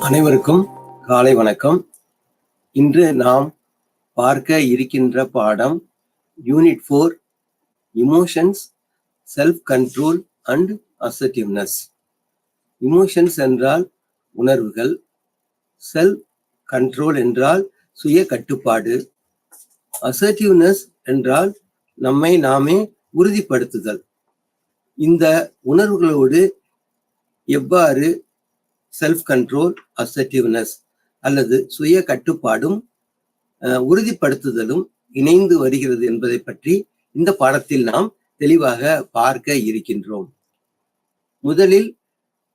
அனைவருக்கும் காலை வணக்கம். இன்று நாம் பார்க்க இருக்கின்ற பாடம் unit 4 emotions, self control and assertiveness. Emotions என்றால் உணர்வுகள், செல்ஃப் கண்ட்ரோல் என்றால் சுய கட்டுப்பாடு, அசர்ட்டிவ்னஸ் என்றால் நம்மை நாமே உறுதிப்படுத்துதல். இந்த உணர்வுகளோடு எவ்வாறு செல்ஃப் கண்ட்ரோல், அசர்ட்டிவ்னஸ் அல்லது சுய கட்டுப்பாடும் உறுதிப்படுத்துதலும் இணைந்து வருகிறது என்பதை பற்றி இந்த பாடத்தில் நாம் தெளிவாக பார்க்க இருக்கின்றோம். முதலில்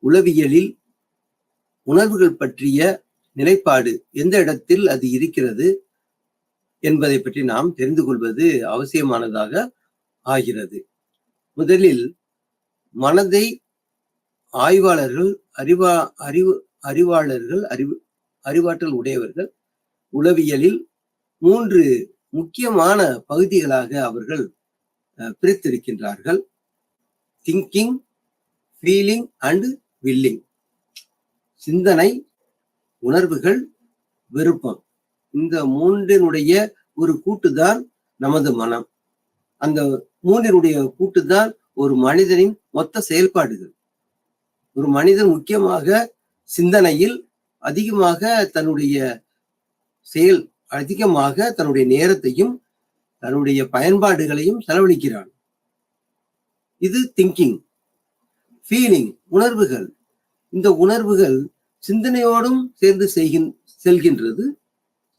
உளவியலில் உணர்வுகள் பற்றிய நிலைப்பாடு எந்த இடத்தில் அது இருக்கிறது என்பதை பற்றி நாம் தெரிந்து கொள்வது அவசியமானதாக ஆகிறது. முதலில் மனதை ஆய்வாளர்கள், அறிவாற்றல் உடையவர்கள் உளவியலில் 3 முக்கியமான பகுதிகளாக அவர்கள் பிரித்திருக்கின்றார்கள். Thinking, feeling and willing. சிந்தனை, உணர்வுகள், விருப்பம். இந்த 3னுடைய ஒரு கூட்டுதான் நமது மனம். அந்த 3னுடைய கூட்டுதான் ஒரு மனிதனின் மொத்த செயல்பாடுகள். ஒரு மனிதன் முக்கியமாக சிந்தனையில் அதிகமாக தன்னுடைய நேரத்தையும் தன்னுடைய பயன்பாடுகளையும் செலவழிக்கிறான். இது திங்கிங். ஃபீலிங், உணர்வுகள். இந்த உணர்வுகள் சிந்தனையோடும் சேர்ந்து செல்கின்றது,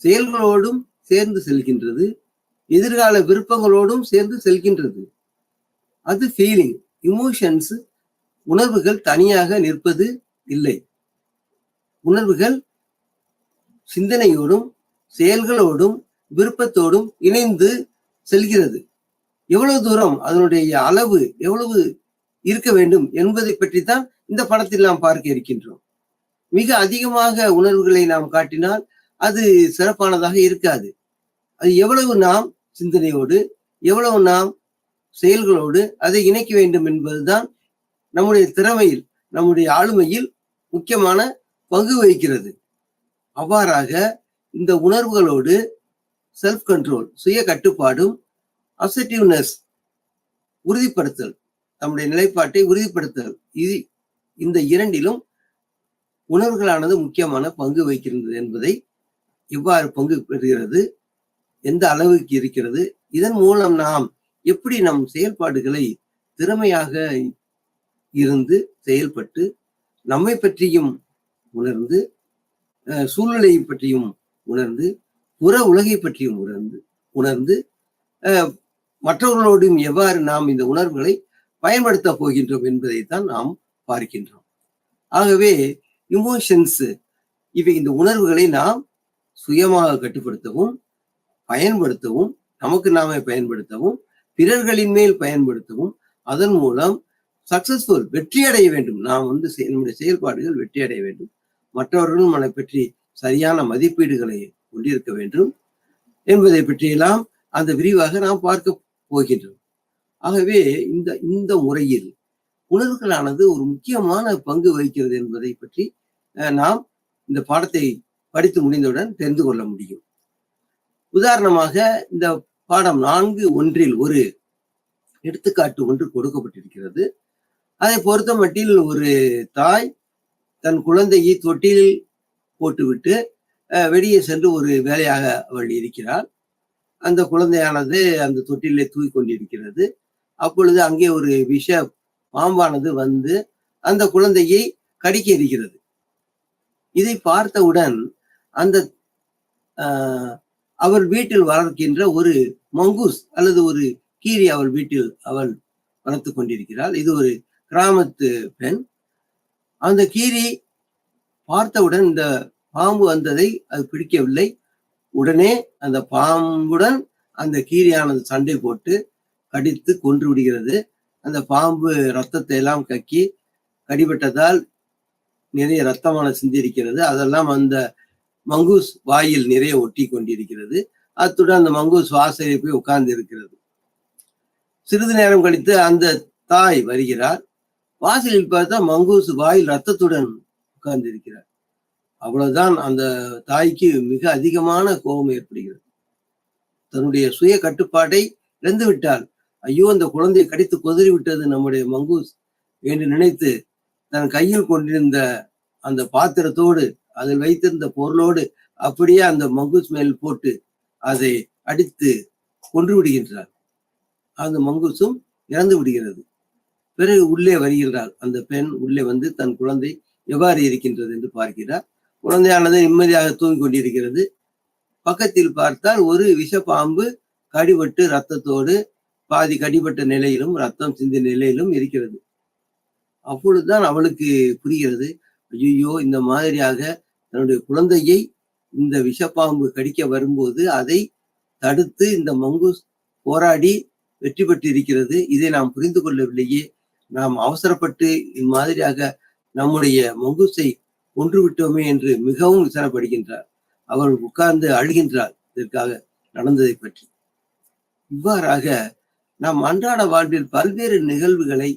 செயல்களோடும் சேர்ந்து செல்கின்றது, எதிர்கால விருப்பங்களோடும் சேர்ந்து செல்கின்றது. அது ஃபீலிங். இமோஷன்ஸ், உணர்வுகள் தனியாக நிற்பது இல்லை. உணர்வுகள் சிந்தனையோடும் செயல்களோடும் விருப்பத்தோடும் இணைந்து செல்கிறது. எவ்வளவு தூரம், அதனுடைய அளவு எவ்வளவு இருக்க வேண்டும் என்பதை பற்றித்தான் இந்த படத்தில் நாம் பார்க்க இருக்கின்றோம். மிக அதிகமாக உணர்வுகளை நாம் காட்டினால் அது சிறப்பானதாக இருக்காது. அது எவ்வளவு நாம் சிந்தனையோடு, எவ்வளவு நாம் செயல்களோடு அதை இணைக்க வேண்டும் என்பதுதான் நம்முடைய திறமையில், நம்முடைய ஆளுமையில் முக்கியமான பங்கு வகிக்கிறது. அவ்வாறாக இந்த உணர்வுகளோடு செல்ஃப் கண்ட்ரோல், சுய கட்டுப்பாடும், அசர்ட்டிவ்னஸ், உறுதிப்படுத்தல், நம்முடைய நிலைப்பாட்டை உறுதிப்படுத்தல், இந்த இரண்டிலும் உணர்வுகளானது முக்கியமான பங்கு வகிக்கிறது என்பதை, எவ்வாறு பங்கு பெறுகிறது, எந்த அளவுக்கு இருக்கிறது, இதன் மூலம் நாம் எப்படி நம் செயல்பாடுகளை திறமையாக இருந்து செயல்பட்டு நம்மை பற்றியும் உணர்ந்து, சூழ்நிலையை பற்றியும் உணர்ந்து, புற உலகை பற்றியும் உணர்ந்து மற்றவர்களோடும் எவ்வாறு நாம் இந்த உணர்வுகளை பயன்படுத்த போகின்றோம் என்பதைத்தான் நாம் பார்க்கின்றோம். ஆகவே இமோஷன்ஸ், இந்த உணர்வுகளை நாம் சுயமாக கட்டுப்படுத்தவும், பயன்படுத்தவும், நமக்கு நாமே பயன்படுத்தவும், பிறர்களின் மேல் பயன்படுத்தவும், அதன் மூலம் சக்சஸ்ஃபுல், வெற்றி அடைய வேண்டும். நாம் நம்முடைய செயல்பாடுகள் வெற்றி அடைய வேண்டும். மற்றவர்களும் நம்மை பற்றி சரியான மதிப்பீடுகளை கொண்டிருக்க வேண்டும் என்பதை பற்றியெல்லாம் அந்த விரிவாக நாம் பார்க்க போகின்றோம். ஆகவே இந்த முறையில் உணர்வுகளானது ஒரு முக்கியமான பங்கு வகிக்கிறது என்பதை பற்றி நாம் இந்த பாடத்தை படித்து முடிந்தவுடன் தெரிந்து கொள்ள முடியும். உதாரணமாக இந்த பாடம் 4.1 ஒரு எடுத்துக்காட்டு ஒன்று கொடுக்கப்பட்டிருக்கிறது. அதை பொறுத்த மட்டில் ஒரு தாய் தன் குழந்தையை தொட்டிலில் போட்டுவிட்டு வெளியே சென்று ஒரு வேலையாக அவள் இருக்கிறாள். அந்த குழந்தையானது அந்த தொட்டிலே தூக்கி கொண்டிருக்கிறது. அப்பொழுது அங்கே ஒரு விஷ பாம்பானது வந்து அந்த குழந்தையை கடிக்க இருக்கிறது. இதை பார்த்தவுடன் அந்த அவள் வீட்டில் வளர்க்கின்ற ஒரு மங்கூஸ் அல்லது ஒரு கீரி அவள் வீட்டில் அவள் வளர்த்து கொண்டிருக்கிறாள். இது ஒரு கிராமத்து பெண். அந்த கீரி பார்த்தவுடன் இந்த பாம்பு வந்ததை அது பிடிக்கவில்லை. உடனே அந்த பாம்புடன் அந்த கீரியானது சண்டை போட்டு கடித்து கொன்று விடுகிறது. அந்த பாம்பு ரத்தத்தை எல்லாம் கக்கி, கடிபட்டதால் நிறைய ரத்தமான சிந்திருக்கிறது. அதெல்லாம் அந்த மங்கூஸ் வாயில் நிறைய ஒட்டி கொண்டிருக்கிறது. அத்துடன் அந்த மங்கூஸ் வாசலில் போய் உட்கார்ந்து இருக்கிறது. சிறிது நேரம் கழித்து அந்த தாய் வருகிறார். வாசலில் பார்த்தா மங்கூஸ் வாயில் ரத்தத்துடன் உட்கார்ந்து இருக்கிறார். அவ்வளவுதான் அந்த தாய்க்கு மிக அதிகமான கோபம் ஏற்படுகிறது. தன்னுடைய சுய கட்டுப்பாட்டை இழந்து விட்டாள். ஐயோ, அந்த குழந்தையை கடித்து கொதறி விட்டது நம்முடைய மங்கூஸ் என்று நினைத்து தன் கையில் கொண்டிருந்த அந்த பாத்திரத்தோடு அதில் வைத்திருந்த பொருளோடு அப்படியே அந்த மங்கூஸ் மேல் போட்டு அதை அடித்து கொன்று விடுகின்றார். அந்த மங்கூஸும் இறந்து விடுகிறது. பிறகு உள்ளே வருகிறாள் அந்த பெண். உள்ளே வந்து தன் குழந்தை எவ்வாறு இருக்கின்றது என்று பார்க்கிறார். குழந்தையானது நிம்மதியாக தூங்கிக் கொண்டிருக்கிறது. பக்கத்தில் பார்த்தால் ஒரு விஷப்பாம்பு கடிபட்டு ரத்தத்தோடு பாதி கடிபட்ட நிலையிலும் ரத்தம் சிந்திய நிலையிலும் இருக்கிறது. அப்பொழுதுதான் அவளுக்கு புரிகிறது, ஐயோ, இந்த மாதிரியாக தன்னுடைய குழந்தையை இந்த விஷப்பாம்பு கடிக்க வரும்போது அதை தடுத்து இந்த மங்கூஸ் போராடி வெற்றி பெற்று இருக்கிறது. இதை நாம் புரிந்து கொள்ளவில்லையே. நாம் அவசரப்பட்டு இம்மாதிரியாக நம்முடைய மங்கூஸை கொன்று விட்டோமே என்று மிகவும் விசாரப்படுகின்றார். அவள் உட்கார்ந்து அழுகின்றாள் இதற்காக நடந்ததை பற்றி. இவ்வாறாக நாம் அன்றாட வாழ்வில் பல்வேறு நிகழ்வுகளை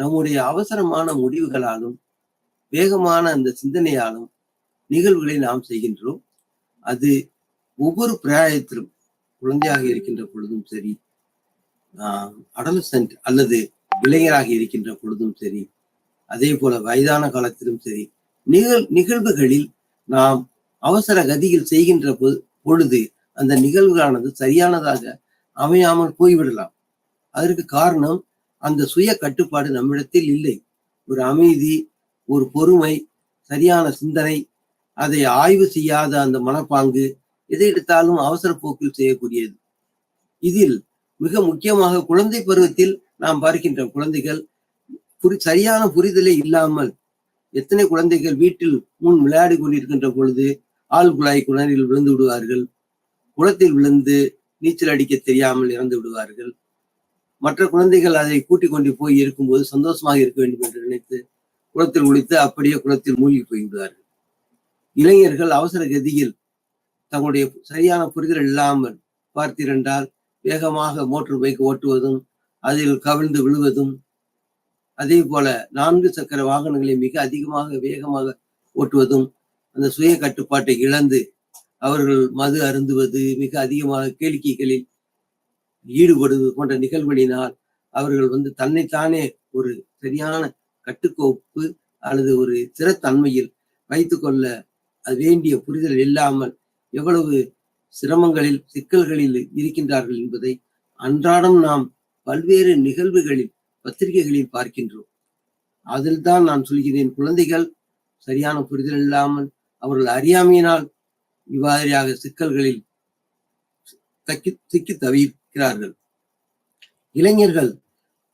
நம்முடைய அவசரமான முடிவுகளாலும் வேகமான அந்த சிந்தனையாலும் நிகழ்வுகளை நாம் செய்கின்றோம். அது ஒவ்வொரு பிராயத்திலும் குழந்தையாக இருக்கின்ற பொழுதும் சரி, அடலசென்ட் அல்லது இளைஞராக இருக்கின்ற பொழுதும் சரி, அதே போல வயதான காலத்திலும் சரி, நிகழ்வுகளில் நாம் அவசர கதியில் செய்கின்ற பொழுது அந்த நிகழ்வுகளானது சரியானதாக அமையாமல் போய்விடலாம். அதற்கு காரணம் அந்த சுய கட்டுப்பாடு நம்மிடத்தில் இல்லை. ஒரு அமைதி, ஒரு பொறுமை, சரியான சிந்தனை, அதை ஆய்வு செய்யாத அந்த மனப்பாங்கு, எதை எடுத்தாலும் அவசர போக்கில் செய்யக்கூடியது. இதில் மிக முக்கியமாக குழந்தை பருவத்தில் நாம் பார்க்கின்ற குழந்தைகள் சரியான புரிதலே இல்லாமல் எத்தனை குழந்தைகள் வீட்டில் முன் விளையாடி கொண்டிருக்கின்ற பொழுது ஆழ்குழாய் கிணறில் விழுந்து விடுவார்கள், குளத்தில் விழுந்து நீச்சல் அடிக்க தெரியாமல் இறந்து விடுவார்கள். மற்ற குழந்தைகள் அதை கூட்டிக் கொண்டு போய் இருக்கும்போது சந்தோஷமாக இருக்க வேண்டும் என்று நினைத்து குளத்தில் குளித்து அப்படியே குளத்தில் மூழ்கி போய்விடுவார்கள். இளைஞர்கள் அவசர கதியில் தங்களுடைய சரியான புரிதல் இல்லாமல் பார்த்திருந்தால் வேகமாக மோட்டார் பைக் ஓட்டுவதும் அதில் கவிழ்ந்து விழுவதும், அதே போல 4 சக்கர வாகனங்களை மிக அதிகமாக வேகமாக ஓட்டுவதும், அந்த சுய கட்டுப்பாட்டை இழந்து அவர்கள் மது அருந்துவது, மிக அதிகமாக கேளிக்கைகளில் ஈடுபடுவது போன்ற நிகழ்வுகளினால் அவர்கள் தன்னைத்தானே ஒரு சரியான கட்டுக்கோப்பு அல்லது ஒரு ஸ்திரத்தன்மையில் வைத்துக் கொள்ள அது வேண்டிய புரிதல் இல்லாமல் எவ்வளவு சிரமங்களில் சிக்கல்களில் இருக்கின்றார்கள் என்பதை அன்றாடம் நாம் பல்வேறு நிகழ்வுகளில் பத்திரிகைகளில் பார்க்கின்றோம். அதில் தான் நான் சொல்கிறேன், குழந்தைகள் சரியான புரிதல் இல்லாமல் அவர்கள் அறியாமையினால் இவ்வாறியாக சிக்கல்களில் சிக்கி தவிக்கிறார்கள். இளைஞர்கள்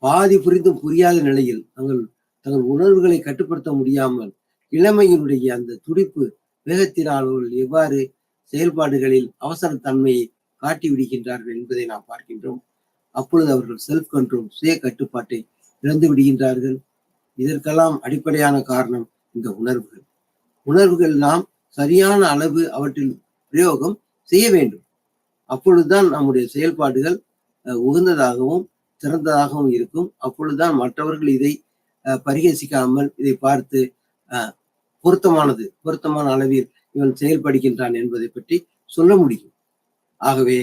பாதி புரிந்தும் புரியாத நிலையில் தங்கள் உணர்வுகளை கட்டுப்படுத்த முடியாமல் இளமையினுடைய அந்த துடிப்பு வேகத்தினால் அவர்கள் எவ்வாறு செயல்பாடுகளில் அவசரத்தன்மையை காட்டி விடுகின்றார்கள் என்பதை நாம் பார்க்கின்றோம். அப்பொழுது அவர்கள் செல்ஃப் கண்ட்ரோல், சுய கட்டுப்பாட்டை இழந்து விடுகின்றார்கள். இதற்கெல்லாம் அடிப்படையான காரணம் இந்த உணர்வுகள் நாம் சரியான அளவு அவற்றில் பிரயோகம் செய்ய வேண்டும். அப்பொழுதுதான் நம்முடைய செயல்பாடுகள் உகந்ததாகவும் சிறந்ததாகவும் இருக்கும். அப்பொழுதுதான் மற்றவர்கள் இதை பரிகசிக்காமல் இதை பார்த்து பொருத்தமான அளவில் இவன் செயல்படுகின்றான் என்பதை பற்றி சொல்ல முடியும். ஆகவே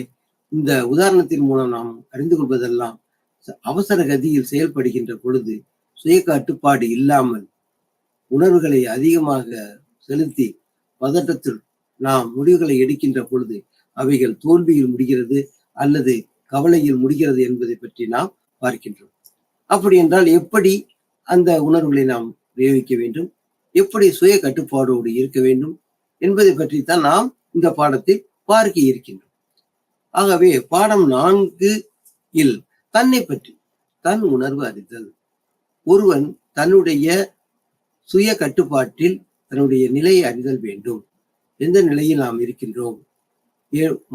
இந்த உதாரணத்தின் மூலம் நாம் அறிந்து கொள்வதெல்லாம், அவசர கதியில் செயல்படுகின்ற பொழுது சுய கட்டுப்பாடு இல்லாமல் உணர்வுகளை அதிகமாக செலுத்தி பதட்டத்தில் நாம் முடிவுகளை எடுக்கின்ற பொழுது அவைகள் தோல்வியில் முடிகிறது அல்லது கவலையில் முடிகிறது என்பதை பற்றி நாம் பார்க்கின்றோம். அப்படி என்றால் எப்படி அந்த உணர்வுகளை நாம் பிரயோகிக்க வேண்டும், எப்படி சுய கட்டுப்பாடோடு இருக்க வேண்டும் என்பதை பற்றித்தான் நாம் இந்த பாடத்தில் பார்க்க இருக்கின்றோம். ஆகவே பாடம் 4 தன்னை பற்றி, தன் உணர்வு அறிதல். ஒருவன் தன்னுடைய சுய கட்டுப்பாட்டில் தன்னுடைய நிலையை அறிதல் வேண்டும். எந்த நிலையில் நாம் இருக்கின்றோம்?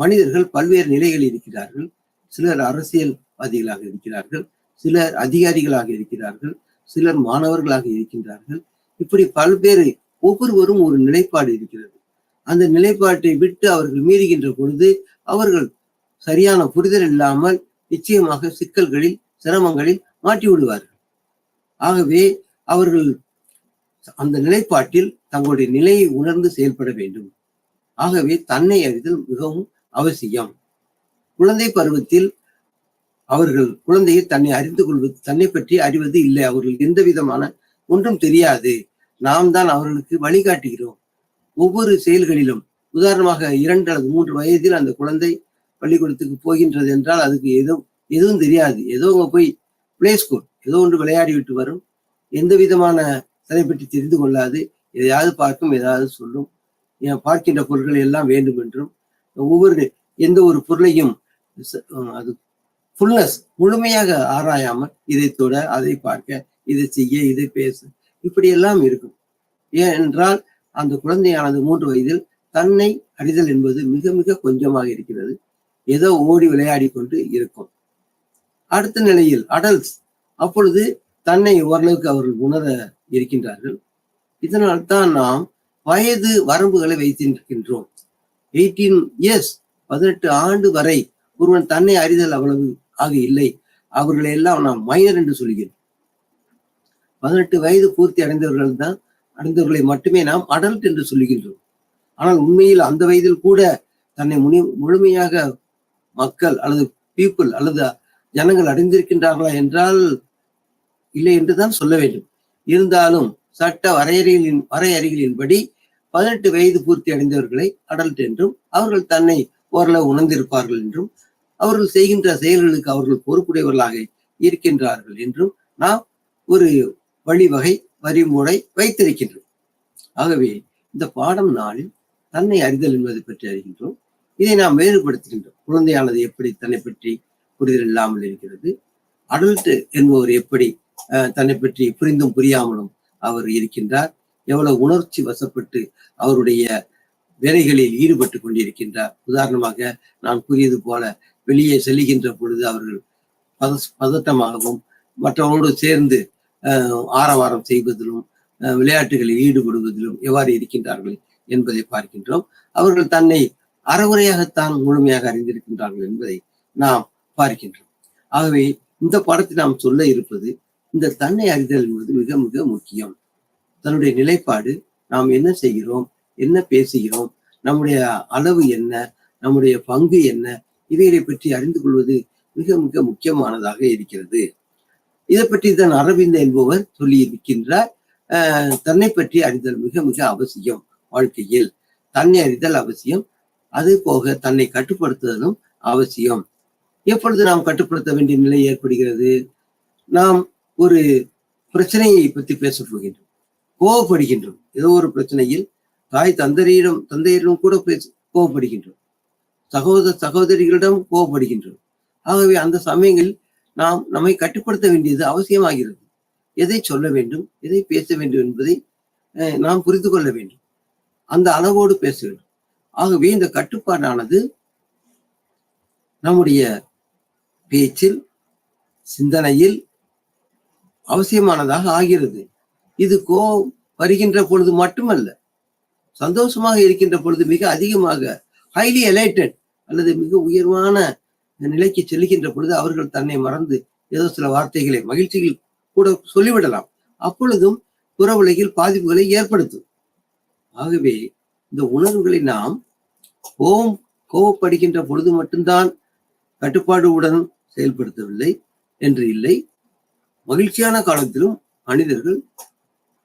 மனிதர்கள் பல்வேறு நிலைகளில் இருக்கிறார்கள். சிலர் அரசியல்வாதிகளாக இருக்கிறார்கள், சிலர் அதிகாரிகளாக இருக்கிறார்கள், சிலர் மாணவர்களாக இருக்கின்றார்கள். இப்படி பல்வேறு ஒவ்வொருவரும் ஒரு நிலைப்பாடு இருக்கிறது. அந்த நிலைப்பாட்டை விட்டு அவர்கள் மீறுகின்ற பொழுது அவர்கள் சரியான புரிதல் இல்லாமல் நிச்சயமாக சிக்கல்களில் சிரமங்களில் மாட்டி விடுவார்கள். ஆகவே அவர்கள் அந்த நிலைப்பாட்டில் தங்களுடைய நிலையை உணர்ந்து செயல்பட வேண்டும். ஆகவே தன்னை அறிதல் மிகவும் அவசியம். குழந்தை பருவத்தில் அவர்கள் குழந்தையை தன்னை அறிந்து கொள்வது, தன்னை பற்றி அறிவது இல்லை. அவர்கள் எந்த விதமான ஒன்றும் தெரியாது. நாம் தான் அவர்களுக்கு வழிகாட்டுகிறோம். ஒவ்வொரு செயல்களிலும் உதாரணமாக 2 அல்லது 3 வயதில் அந்த குழந்தை பள்ளிக்கூடத்துக்கு போகின்றது என்றால் அதுக்கு எதுவும் தெரியாது. ஏதோ அங்க போய் பிளே ஸ்கூல் ஏதோ ஒன்று விளையாடி விட்டு வரும். எந்த விதமான தன்னை பற்றி தெரிந்து கொள்ளாது. எதையாவது பார்க்கும், ஏதாவது சொல்லும். பார்க்கின்ற பொருட்கள் எல்லாம் வேண்டும் என்றும் எந்த ஒரு பொருளையும் அது ஃபுல்னஸ் முழுமையாக ஆராயாமல் இதை தொட, அதை பார்க்க, இதை செய்ய, இதை பேச, இப்படி எல்லாம் இருக்கும். ஏனென்றால் அந்த குழந்தையானது 3 வயதில் தன்னை அறிதல் என்பது மிக மிக கொஞ்சமாக இருக்கிறது. ஏதோ ஓடி விளையாடி கொண்டு இருக்கும். அடுத்த நிலையில் அடல்ட்ஸ், அப்பொழுது தன்னை ஓரளவுக்கு அவர்கள் உணர இருக்கின்றார்கள். இதனால் தான் நாம் வயது வரம்புகளை வைத்திருக்கின்றோம். 18 இயர்ஸ் 18 ஆண்டு வரை ஒருவன் தன்னை அறிதல் அவ்வளவு ஆக இல்லை. அவர்களை எல்லாம் நாம் மைனர் என்று சொல்கிறோம். 18 வயது பூர்த்தி அடைந்தவர்களை மட்டுமே நாம் அடல்ட் என்று சொல்லுகின்றோம். ஆனால் உண்மையில் அந்த வயதில் கூட தன்னை முழுமையாக மக்கள் அல்லது பீப்புள் அல்லது ஜனங்கள் அடைந்திருக்கின்றார்களா என்றால் இல்லை என்றுதான் சொல்ல வேண்டும். இருந்தாலும் சட்ட வரையறைகளின்படி 18 வயது பூர்த்தி அடைந்தவர்களை அடல்ட் என்றும், அவர்கள் தன்னை ஓரளவு உணர்ந்திருப்பார்கள் என்றும், அவர்கள் செய்கின்ற செயல்களுக்கு அவர்கள் பொறுப்புடையவர்களாக இருக்கின்றார்கள் என்றும் நாம் ஒரு வழிமுறை வைத்திருக்கின்றோம். ஆகவே இந்த பாடம் நாளில் தன்னை அறிதல் என்பதை பற்றி அறிகின்றோம். இதை நாம் வேறுபடுத்துகின்றோம். குழந்தையானது எப்படி தன்னை பற்றி புரிதல் இல்லாமல் இருக்கிறது, அடல்ட் என்பவர் எப்படி தன்னை பற்றி புரிந்தும் புரியாமலும் அவர் இருக்கின்றார், எவ்வளவு உணர்ச்சி வசப்பட்டு அவருடைய வேலைகளில் ஈடுபட்டு கொண்டிருக்கின்றார். உதாரணமாக நான் கூறியது போல வெளியே செல்லுகின்ற பொழுது அவர்கள் பதட்டமாகவும் மற்றவர்களோடு சேர்ந்து ஆரவாரம் செய்வதிலும் விளையாட்டுகளில் ஈடுபடுவதிலும் எவ்வாறு இருக்கின்றார்கள் என்பதை பார்க்கின்றோம். அவர்கள் தன்னை அறகுறையாகத்தான் முழுமையாக அறிந்திருக்கின்றார்கள் என்பதை நாம் பார்க்கின்றோம். ஆகவே இந்த பாடத்தை நாம் சொல்ல இருப்பது, இந்த தன்னை அறிதல் என்பது மிக மிக முக்கியம். தன்னுடைய நிலைப்பாடு, நாம் என்ன செய்கிறோம், என்ன பேசுகிறோம், நம்முடைய அளவு என்ன, நம்முடைய பங்கு என்ன, இவைகளை பற்றி அறிந்து கொள்வது மிக மிக முக்கியமானதாக இருக்கிறது. இதை பற்றி தான் அரவிந்த் என்பவர் சொல்லி இருக்கின்றார். தன்னை பற்றி அறிதல் மிக மிக அவசியம். வாழ்க்கையில் தன்னை அறிதல் அவசியம். அது போக தன்னை கட்டுப்படுத்துவதும் அவசியம். எப்பொழுது நாம் கட்டுப்படுத்த வேண்டிய நிலை ஏற்படுகிறது? நாம் ஒரு பிரச்சனையை பற்றி பேச போகின்றோம், கோவப்படுகின்றோம். ஏதோ ஒரு பிரச்சனையில் தந்தையரிடம் கூட கோவப்படுகின்றோம், சகோதரிகளிடம் கோவப்படுகின்றோம். ஆகவே அந்த சமயங்களில் நாம் நம்மை கட்டுப்படுத்த வேண்டியது அவசியமாகிறது. எதை சொல்ல வேண்டும், எதை பேச வேண்டும் என்பதை நாம் புரிந்து கொள்ள வேண்டும். அந்த அளவோடு பேச வேண்டும். ஆகவே இந்த கட்டுப்பாடானது நம்முடைய பேச்சில், சிந்தனையில் அவசியமானதாக ஆகிறது. இது வருகின்ற பொழுது மட்டுமல்ல, சந்தோஷமாக இருக்கின்ற பொழுது மிக அதிகமாக ஹைலி எலைட்டட் அல்லது மிக உயர்வான நிலைக்கு செல்லுகின்ற பொழுது அவர்கள் தன்னை மறந்து ஏதோ சில வார்த்தைகளை மகிழ்ச்சியில் கூட சொல்லிவிடலாம். அப்பொழுதும் புற உலகில் பாதிப்புகளை ஏற்படுத்தும். ஆகவே இந்த உணர்வுகளை நாம் கோபப்படுகின்ற பொழுது மட்டும்தான் கட்டுப்பாடுடன் செயல்படுத்தவில்லை என்று இல்லை. மகிழ்ச்சியான காலத்திலும் மனிதர்கள்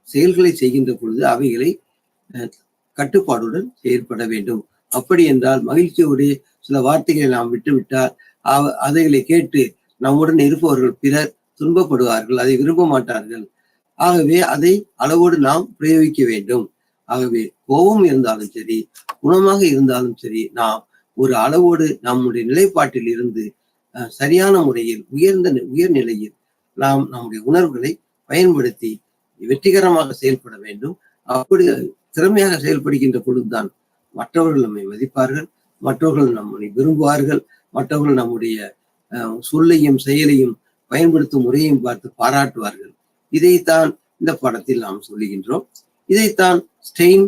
செயல்களை செய்கின்ற பொழுது அவைகளை கட்டுப்பாடுடன் செயல்பட வேண்டும். அப்படி என்றால் மகிழ்ச்சியோடைய சில வார்த்தைகளை நாம் விட்டுவிட்டால் அதைகளை கேட்டு நம்முடன் இருப்பவர்கள் பிறர் துன்பப்படுவார்கள், அதை விரும்ப மாட்டார்கள். ஆகவே அதை அளவோடு நாம் பிரயோகிக்க வேண்டும். ஆகவே கோபம் இருந்தாலும் சரி, குணமாக இருந்தாலும் சரி, நாம் ஒரு அளவோடு நம்முடைய நிலைப்பாட்டில் இருந்து சரியான முறையில் உயர்நிலையில் நாம் நம்முடைய உணர்வுகளை பயன்படுத்தி வெற்றிகரமாக செயல்பட வேண்டும். அப்படி திறமையாக செயல்படுகின்ற பொழுதுதான் மற்றவர்கள் நம்மை மதிப்பார்கள், மற்றவர்கள் நம்மை விரும்புவார்கள், மற்றவர்கள் நம்முடைய சொல்லையும் செயலையும் பயன்படுத்தும் முறையையும் பார்த்து பாராட்டுவார்கள். இதைத்தான் இந்த படத்தில் நாம் சொல்லுகின்றோம். இதைத்தான் ஸ்டெயின்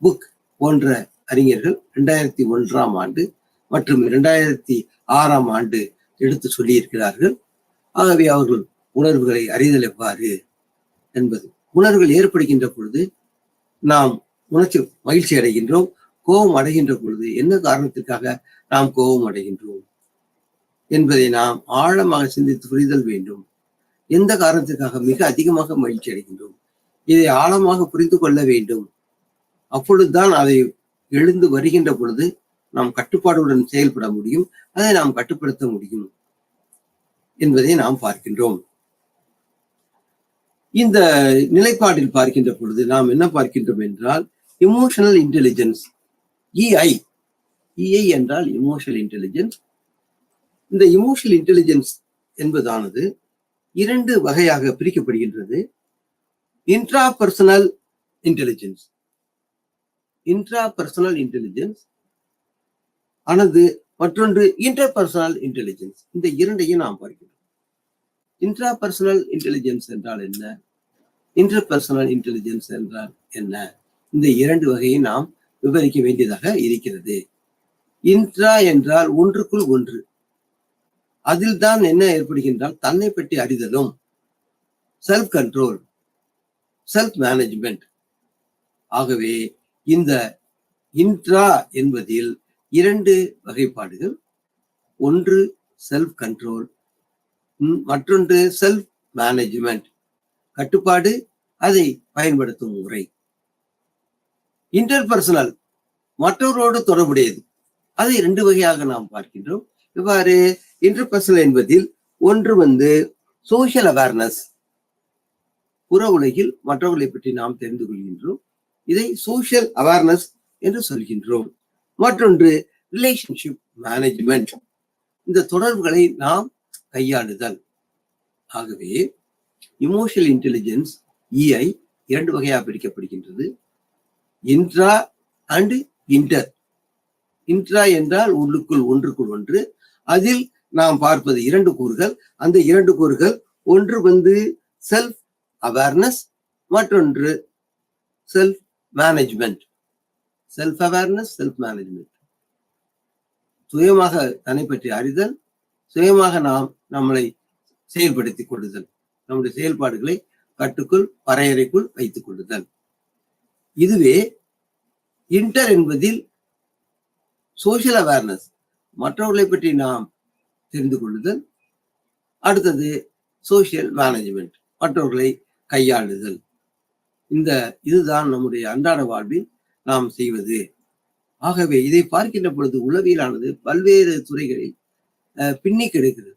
புக் போன்ற அறிஞர்கள் 2001ஆம் ஆண்டு மற்றும் 2006ஆம் ஆண்டு எடுத்து சொல்லியிருக்கிறார்கள். ஆகவே அவர்கள் உணர்வுகளை அறிதல் எவ்வாறு என்பது, உணர்வுகள் ஏற்படுகின்ற பொழுது நாம் மகிழ்ச்சி அடைகின்றோம். கோபம் அடைகின்ற பொழுது என்ன காரணத்திற்காக நாம் கோபம் அடைகின்றோம் என்பதை நாம் ஆழமாக சிந்தித்து புரிதல் வேண்டும். எந்த காரணத்திற்காக மிக அதிகமாக மகிழ்ச்சி அடைகின்றோம், இதை ஆழமாக புரிந்து கொள்ள வேண்டும். அப்பொழுதுதான் அதை எழுந்து வருகின்ற பொழுது நாம் கட்டுப்பாடுடன் செயல்பட முடியும், அதை நாம் கட்டுப்படுத்த முடியும் என்பதை நாம் பார்க்கின்றோம். இந்த நிலைப்பாட்டில் பார்க்கின்ற பொழுது நாம் என்ன பார்க்கின்றோம் என்றால், எமோஷனல் இன்டெலிஜென்ஸ், இஐ. இஐ என்றால் எமோஷனல் இன்டெலிஜென்ஸ். இந்த எமோஷனல் இன்டெலிஜென்ஸ் என்பதானது 2 வகையாக பிரிக்கப்படுகின்றது. இன்ட்ராபர்சனல் இன்டெலிஜென்ஸ், இன்ட்ராபர்சனல் இன்டெலிஜென்ஸ் ஆனது, மற்றொன்று இன்டர்பர்சனல் இன்டெலிஜென்ஸ். இந்த இரண்டையும் நாம் பார்க்கிறோம். இன்ட்ராபர்சனல் இன்டெலிஜென்ஸ் என்றால் என்ன, இன்டர்பர்சனல் இன்டெலிஜென்ஸ் என்றால் என்ன, இந்த 2 வகையை நாம் விவரிக்க வேண்டியதாக இருக்கிறது. இன்ட்ரா என்றால் ஒன்றுக்குள் ஒன்று, அதில் தான் என்ன ஏற்படுகின்றால் தன்னை பற்றி அறிதலும், செல்ஃப் கண்ட்ரோல், செல்ஃப் மேனேஜ்மெண்ட். ஆகவே இந்த இன்ட்ரா என்பதில் 2 வகைப்பாடுகள், ஒன்று செல்ஃப் கண்ட்ரோல், மற்றொன்று செல்ஃப் மேனேஜ்மெண்ட், கட்டுப்பாடு, அதை பயன்படுத்தும் முறை. இன்டர்பர்சனல் மற்றவரோடு தொடர்புடையது, அதை 2 வகையாக நாம் பார்க்கின்றோம். இவ்வாறு இன்டர்பர்சனல் என்பதில் ஒன்று சோஷியல் அவேர்னஸ், புற உலகில் மற்றவர்களை பற்றி நாம் தெரிந்து கொள்கின்றோம், இதை சோஷியல் அவேர்னஸ் என்று சொல்கின்றோம். மற்றொன்று ரிலேஷன்ஷிப் மேனேஜ்மெண்ட், இந்த தொடர்புகளை நாம் கையாளுதல். ஆகவே எமோஷனல் இன்டெலிஜென்ஸ் இஐ 2 வகையாக பிரிக்கப்படுகின்றது, இன்ட்ரா அண்ட் இன்டர். இன்ட்ரா என்றால் உள்ளுக்குள், ஒன்றுக்குள் ஒன்று. அதில் நாம் பார்ப்பது 2 கூறுகள். அந்த 2 கூறுகள், ஒன்று செல்ஃப் அவேர்னஸ், மற்றொன்று self management. Self awareness, self management, சுயமாக தன்னை பற்றி அறிதல், சுயமாக நாம் நம்மளை செயல்படுத்திக் கொள்ளுதல், நம்முடைய செயல்பாடுகளை கட்டுக்குள், வரையறைக்குள் வைத்துக் கொள்ளுதல். இதுவே இன்டர் என்பதில் சோஷியல் அவேர்னஸ், மற்றவர்களை பற்றி நாம் தெரிந்து கொள்ளுதல். அடுத்தது சோஷியல் மேனேஜ்மெண்ட், மற்றவர்களை கையாளுதல். இதுதான் நம்முடைய அன்றாட வாழ்வில் நாம் செய்வது. ஆகவே இதை பார்க்கின்ற பொழுது உளவியலானது பல்வேறு துறைகளில் பின்னி கிடக்கிறது.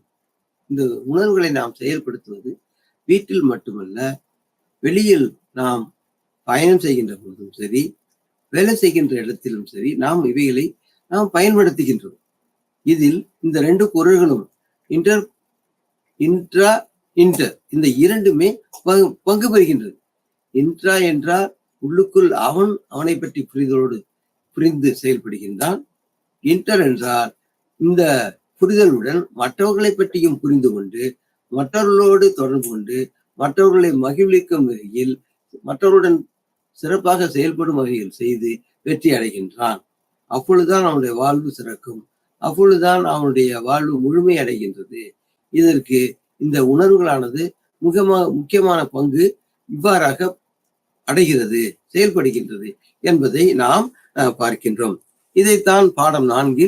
இந்த உணர்வுகளை நாம் செயல்படுத்துவது வீட்டில் மட்டுமல்ல, வெளியில் நாம் பயணம் செய்கின்ற பொழுதும் சரி, வேலை செய்கின்ற இடத்திலும் சரி, நாம் இவைகளை நாம் பயன்படுத்துகின்றோம். இதில் இந்த 2 குரல்களும் இன்ட்ரா இன்டர், இந்த 2மே பங்கு பெறுகின்றது. இன்ட்ரா என்றால் உள்ளுக்குள் அவனை பற்றி புரிந்து செயல்படுகின்றான். இன்டர் என்றால் இந்த புரிதலுடன் மற்றவர்களை பற்றியும் புரிந்து கொண்டு, மற்றவர்களோடு தொடர்பு கொண்டு, மற்றவர்களை மகிழ்விக்கும் வகையில், மற்றவருடன் சிறப்பாக செயல்படும் வகையில் செய்து வெற்றி அடைகின்றான். அப்பொழுதுதான் அவனுடைய வாழ்வு சிறக்கும், அப்பொழுதுதான் அவனுடைய வாழ்வு முழுமை அடைகின்றது. இதற்கு இந்த உணர்வுகளானது முக்கியமான பங்கு இவ்வாறாக அடைகிறது, செயல்படுகின்றது என்பதை நாம் பார்க்கின்றோம். இதைத்தான் பாடம் 4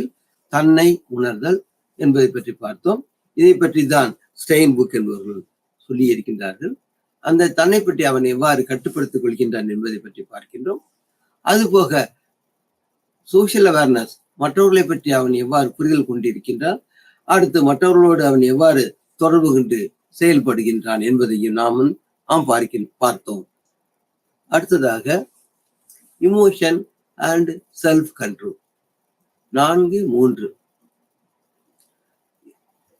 தன்னை உணர்தல் என்பதை பற்றி பார்த்தோம். இதை பற்றி தான் ஸ்டெயின்புக் என்பவர்கள் சொல்லி இருக்கின்றார்கள். அந்த தன்னை பற்றி அவன் எவ்வாறு கட்டுப்படுத்திக் கொள்கின்றான் என்பதை பற்றி பார்க்கின்றோம். அதுபோக சோஷியல் அவேர்னஸ், மற்றவர்களை பற்றி அவன் எவ்வாறு புரிதல் கொண்டிருக்கின்றான், அடுத்து மற்றவர்களோடு அவன் எவ்வாறு தொடர்பு கொண்டு செயல்படுகின்றான் என்பதையும் நாம் பார்த்தோம். அடுத்ததாக emotion and self control 4.3.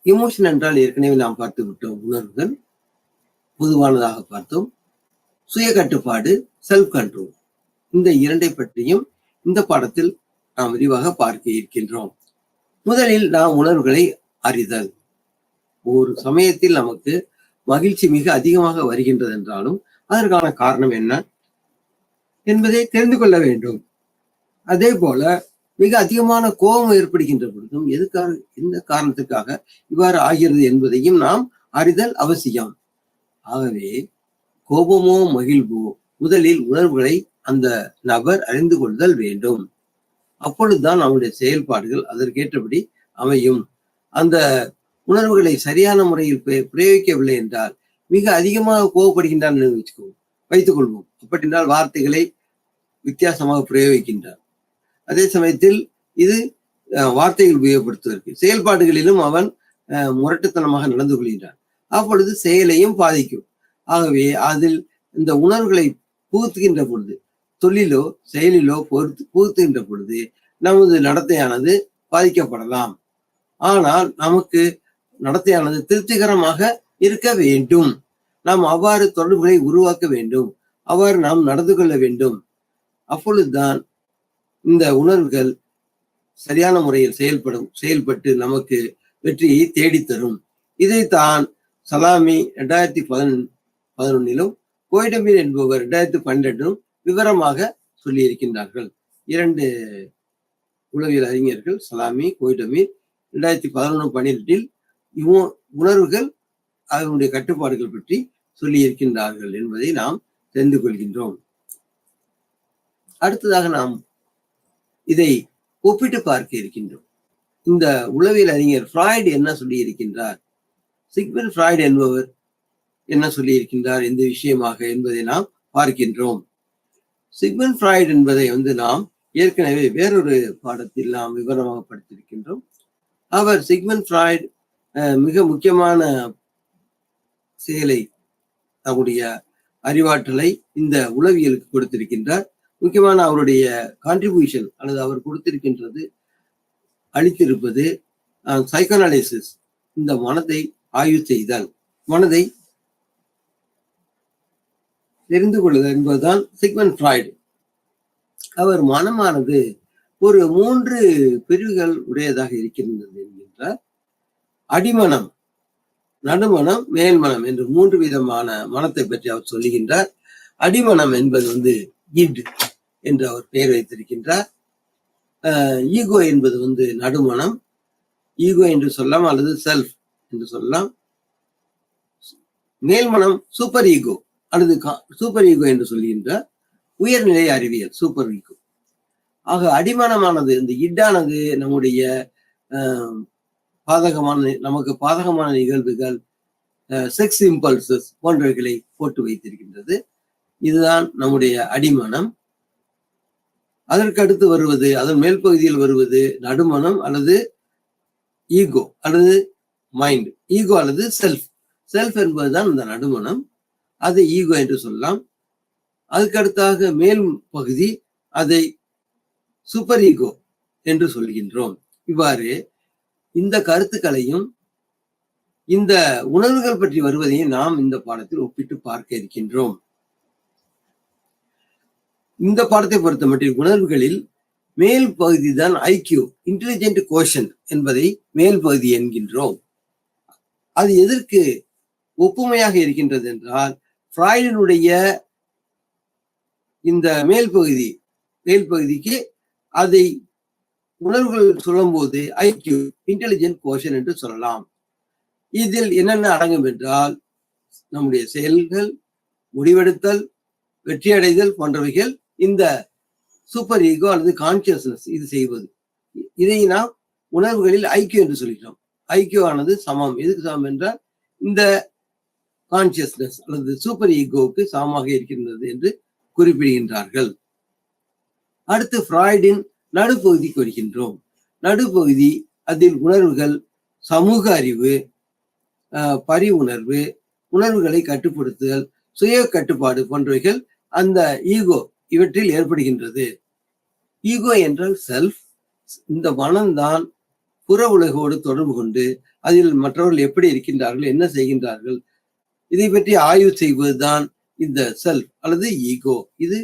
Emotion என்றால் ஏற்கனவே நாம் பார்த்து விட்டோம், உணர்வுகள், பொதுவானதாக பார்த்தோம். சுய கட்டுப்பாடு, செல்ஃப் கண்ட்ரோல், இந்த 2 பற்றியும் இந்த பாடத்தில் நாம் விரிவாக பார்க்க இருக்கின்றோம். முதலில் நாம் உணர்வுகளை அறிதல். ஒரு சமயத்தில் நமக்கு மகிழ்ச்சி மிக அதிகமாக வருகின்றது என்றாலும் அதற்கான காரணம் என்ன என்பதை தெரிந்து கொள்ள வேண்டும். அதே போல மிக அதிகமான கோபம் ஏற்படுகின்ற பொழுதும் எந்த காரணத்துக்காக இவ்வாறு ஆகிறது என்பதையும் நாம் அறிதல் அவசியம். ஆகவே கோபமோ மகிழ்வோ முதலில் உணர்வுகளை அந்த நபர் அறிந்து கொள்தல் வேண்டும். அப்பொழுதுதான் அவனுடைய செயல்பாடுகள் அதற்கேற்றபடி அமையும். அந்த உணர்வுகளை சரியான முறையில் பிரயோகிக்கவில்லை என்றால் மிக அதிகமாக கோவப்படுகின்றான் வைத்துக் கொள்வோம். அப்படி என்றால் வார்த்தைகளை வித்தியாசமாக பிரயோகிக்கின்றான். அதே சமயத்தில் இது வார்த்தைகள் உபயோகப்படுத்துவதற்கு செயல்பாடுகளிலும் அவன் முரட்டுத்தனமாக நடந்து கொள்கின்றான். அப்பொழுது செயலையும் பாதிக்கும். ஆகவே அதில் இந்த உணர்வுகளை புகுத்துகின்ற பொழுது, தொழிலோ செயலிலோ புகுத்துகின்ற பொழுது நமது நடத்தையானது பாதிக்கப்படலாம். ஆனால் நமக்கு நடத்தையானது திருப்திகரமாக இருக்க வேண்டும். நாம் அவ்வாறு தொடர்புகளை உருவாக்க வேண்டும். அவ்வாறு நாம் நடந்து கொள்ள வேண்டும். அப்பொழுதுதான் இந்த உணர்வுகள் சரியான முறையில் செயல்பட்டு நமக்கு வெற்றியை தேடித்தரும். இதைத்தான் சலாமி 2011 கோய்டமீர் என்பவர் 2012 விவரமாக சொல்லியிருக்கின்றார்கள். 2 உளவியல் அறிஞர்கள் சலாமி, கோய்டமீர் 2011-12 உணர்வுகள் அதனுடைய கட்டுப்பாடுகள் பற்றி சொல்லி இருக்கின்றார்கள் என்பதை நாம் தெரிந்து கொள்கின்றோம். அடுத்ததாக நாம் இதை ஒப்பிட்டு பார்க்க இருக்கின்றோம். இந்த உளவியல் அறிஞர் ஃப்ராய்டு என்ன சொல்லி இருக்கின்றார், சிக்மண்ட் ஃப்ராய்டு என்பவர் என்ன சொல்லி இருக்கின்றார் இந்த விஷயமாக என்பதை நாம் பார்க்கின்றோம். சிக்மண்ட் ஃப்ராய்டு என்பதை நாம் ஏற்கனவே வேறொரு பாடத்தில் நாம் விவரமாக படித்திருக்கின்றோம். அவர் சிக்மண்ட் ஃப்ராய்டு மிக முக்கியமான செயலை, தன்னுடைய அறிவாற்றலை இந்த உளவியலுக்கு கொடுத்திருக்கின்றார். முக்கியமான அவருடைய கான்ட்ரிபியூஷன் அல்லது அவர் கொடுத்திருக்கின்றது, அளித்திருப்பது சைக்கோஅனாலிசிஸ், இந்த மனதை ஆய்வு செய்தல், மனதை தெரிந்து கொள்ளுதல் என்பதுதான் சிக்மண்ட் ஃப்ராய்டு. அவர் மனமானது ஒரு 3 பிரிவுகள் உடையதாக இருக்கின்றது என்கின்றார். அடிமனம், நடுமனம், மேல்மனம் என்று 3 விதமான மனத்தை பற்றி அவர் சொல்லுகின்றார். அடிமனம் என்பது இட் என்று அவர் பெயர் வைத்திருக்கின்றார். ஈகோ என்பது நடுமனம், ஈகோ என்று சொல்லலாம் அல்லது செல்ஃப் என்று சொல்லலாம். மேல்மனம் சூப்பர் ஈகோ அல்லது சூப்பர் ஈகோ என்று சொல்கின்றார். உயர்நிலை அறிவியல் சூப்பர் ஈகோ. ஆக அடிமனமானது, இந்த இட்டானது நம்முடைய நமக்கு பாதகமான நிகழ்வுகள், செக்ஸ் இம்பல்சஸ் போன்றவைகளை போட்டு வைத்திருக்கின்றது. இதுதான் நம்முடைய அடிமனம். அதற்கு அடுத்து வருவது, அதன் மேல் பகுதியில் வருவது நடுமனம் அல்லது ஈகோ அல்லது மைண்ட். ஈகோ அல்லது செல்ஃப். செல்ஃப் என்பதுதான் இந்த நடுமனம், அதை ஈகோ என்று சொல்லலாம். அதுக்கு அடுத்தாக மேல் பகுதி, அதை சூப்பர் ஈகோ என்று சொல்கின்றோம். இவ்வாறு இந்த கருத்துக்களையும் இந்த உணர்வுகள் பற்றி வருவதையும் நாம் இந்த பாடத்தில் ஒப்பிட்டு பார்க்க இருக்கின்றோம். இந்த பாடத்தை பொறுத்த மட்டும் உணர்வுகளில் மேல் பகுதி தான் ஐக்கியூ, இன்டெலிஜென்ட் கோஷன் என்பதை மேல் பகுதி என்கின்றோம். அது எதற்கு ஒப்புமையாக இருக்கின்றது என்றால், ஃப்ராய்டினுடைய இந்த மேல் பகுதிக்கு அதை உணர்வுகள் சொல்லும் போது ஐக்கியூ, இன்டெலிஜென்ட் கோஷன் என்று சொல்லலாம். இதில் என்னென்ன அடங்கும் என்றால், நம்முடைய செயல்கள், முடிவெடுத்தல், வெற்றி அடைதல் போன்றவைகள் இந்த சூப்பர் ஈகோ அல்லது கான்சியஸ்னஸ் இது செய்வது. இதை நாம் உணர்வுகளில் ஐக்கியூ என்று சொல்கிறோம். ஐக்கியூ ஆனது சமம். எதுக்கு சமம் என்றால், இந்த கான்சியஸ்னஸ் அல்லது சூப்பர் ஈகோவுக்கு சமமாக இருக்கின்றது என்று குறிப்பிடுகின்றார்கள். அடுத்து ஃப்ராய்டின் நடுப்பகுதிக்கு வருகின்றோம். நடுப்பகுதி, அதில் உணர்வுகள், சமூக அறிவு, பரி உணர்வு, உணர்வுகளை கட்டுப்படுத்துதல், சுய கட்டுப்பாடு போன்றவைகள் அந்த ஈகோ இவற்றில் ஏற்படுகின்றது. ஈகோ என்றால் செல்ஃப். இந்த மனம்தான் புற உலகோடு தொடர்பு கொண்டு அதில் மற்றவர்கள் எப்படி இருக்கின்றார்கள், என்ன செய்கின்றார்கள், இதை பற்றி ஆய்வு செய்வதுதான் இந்த செல்ஃப் அல்லது ஈகோ. இது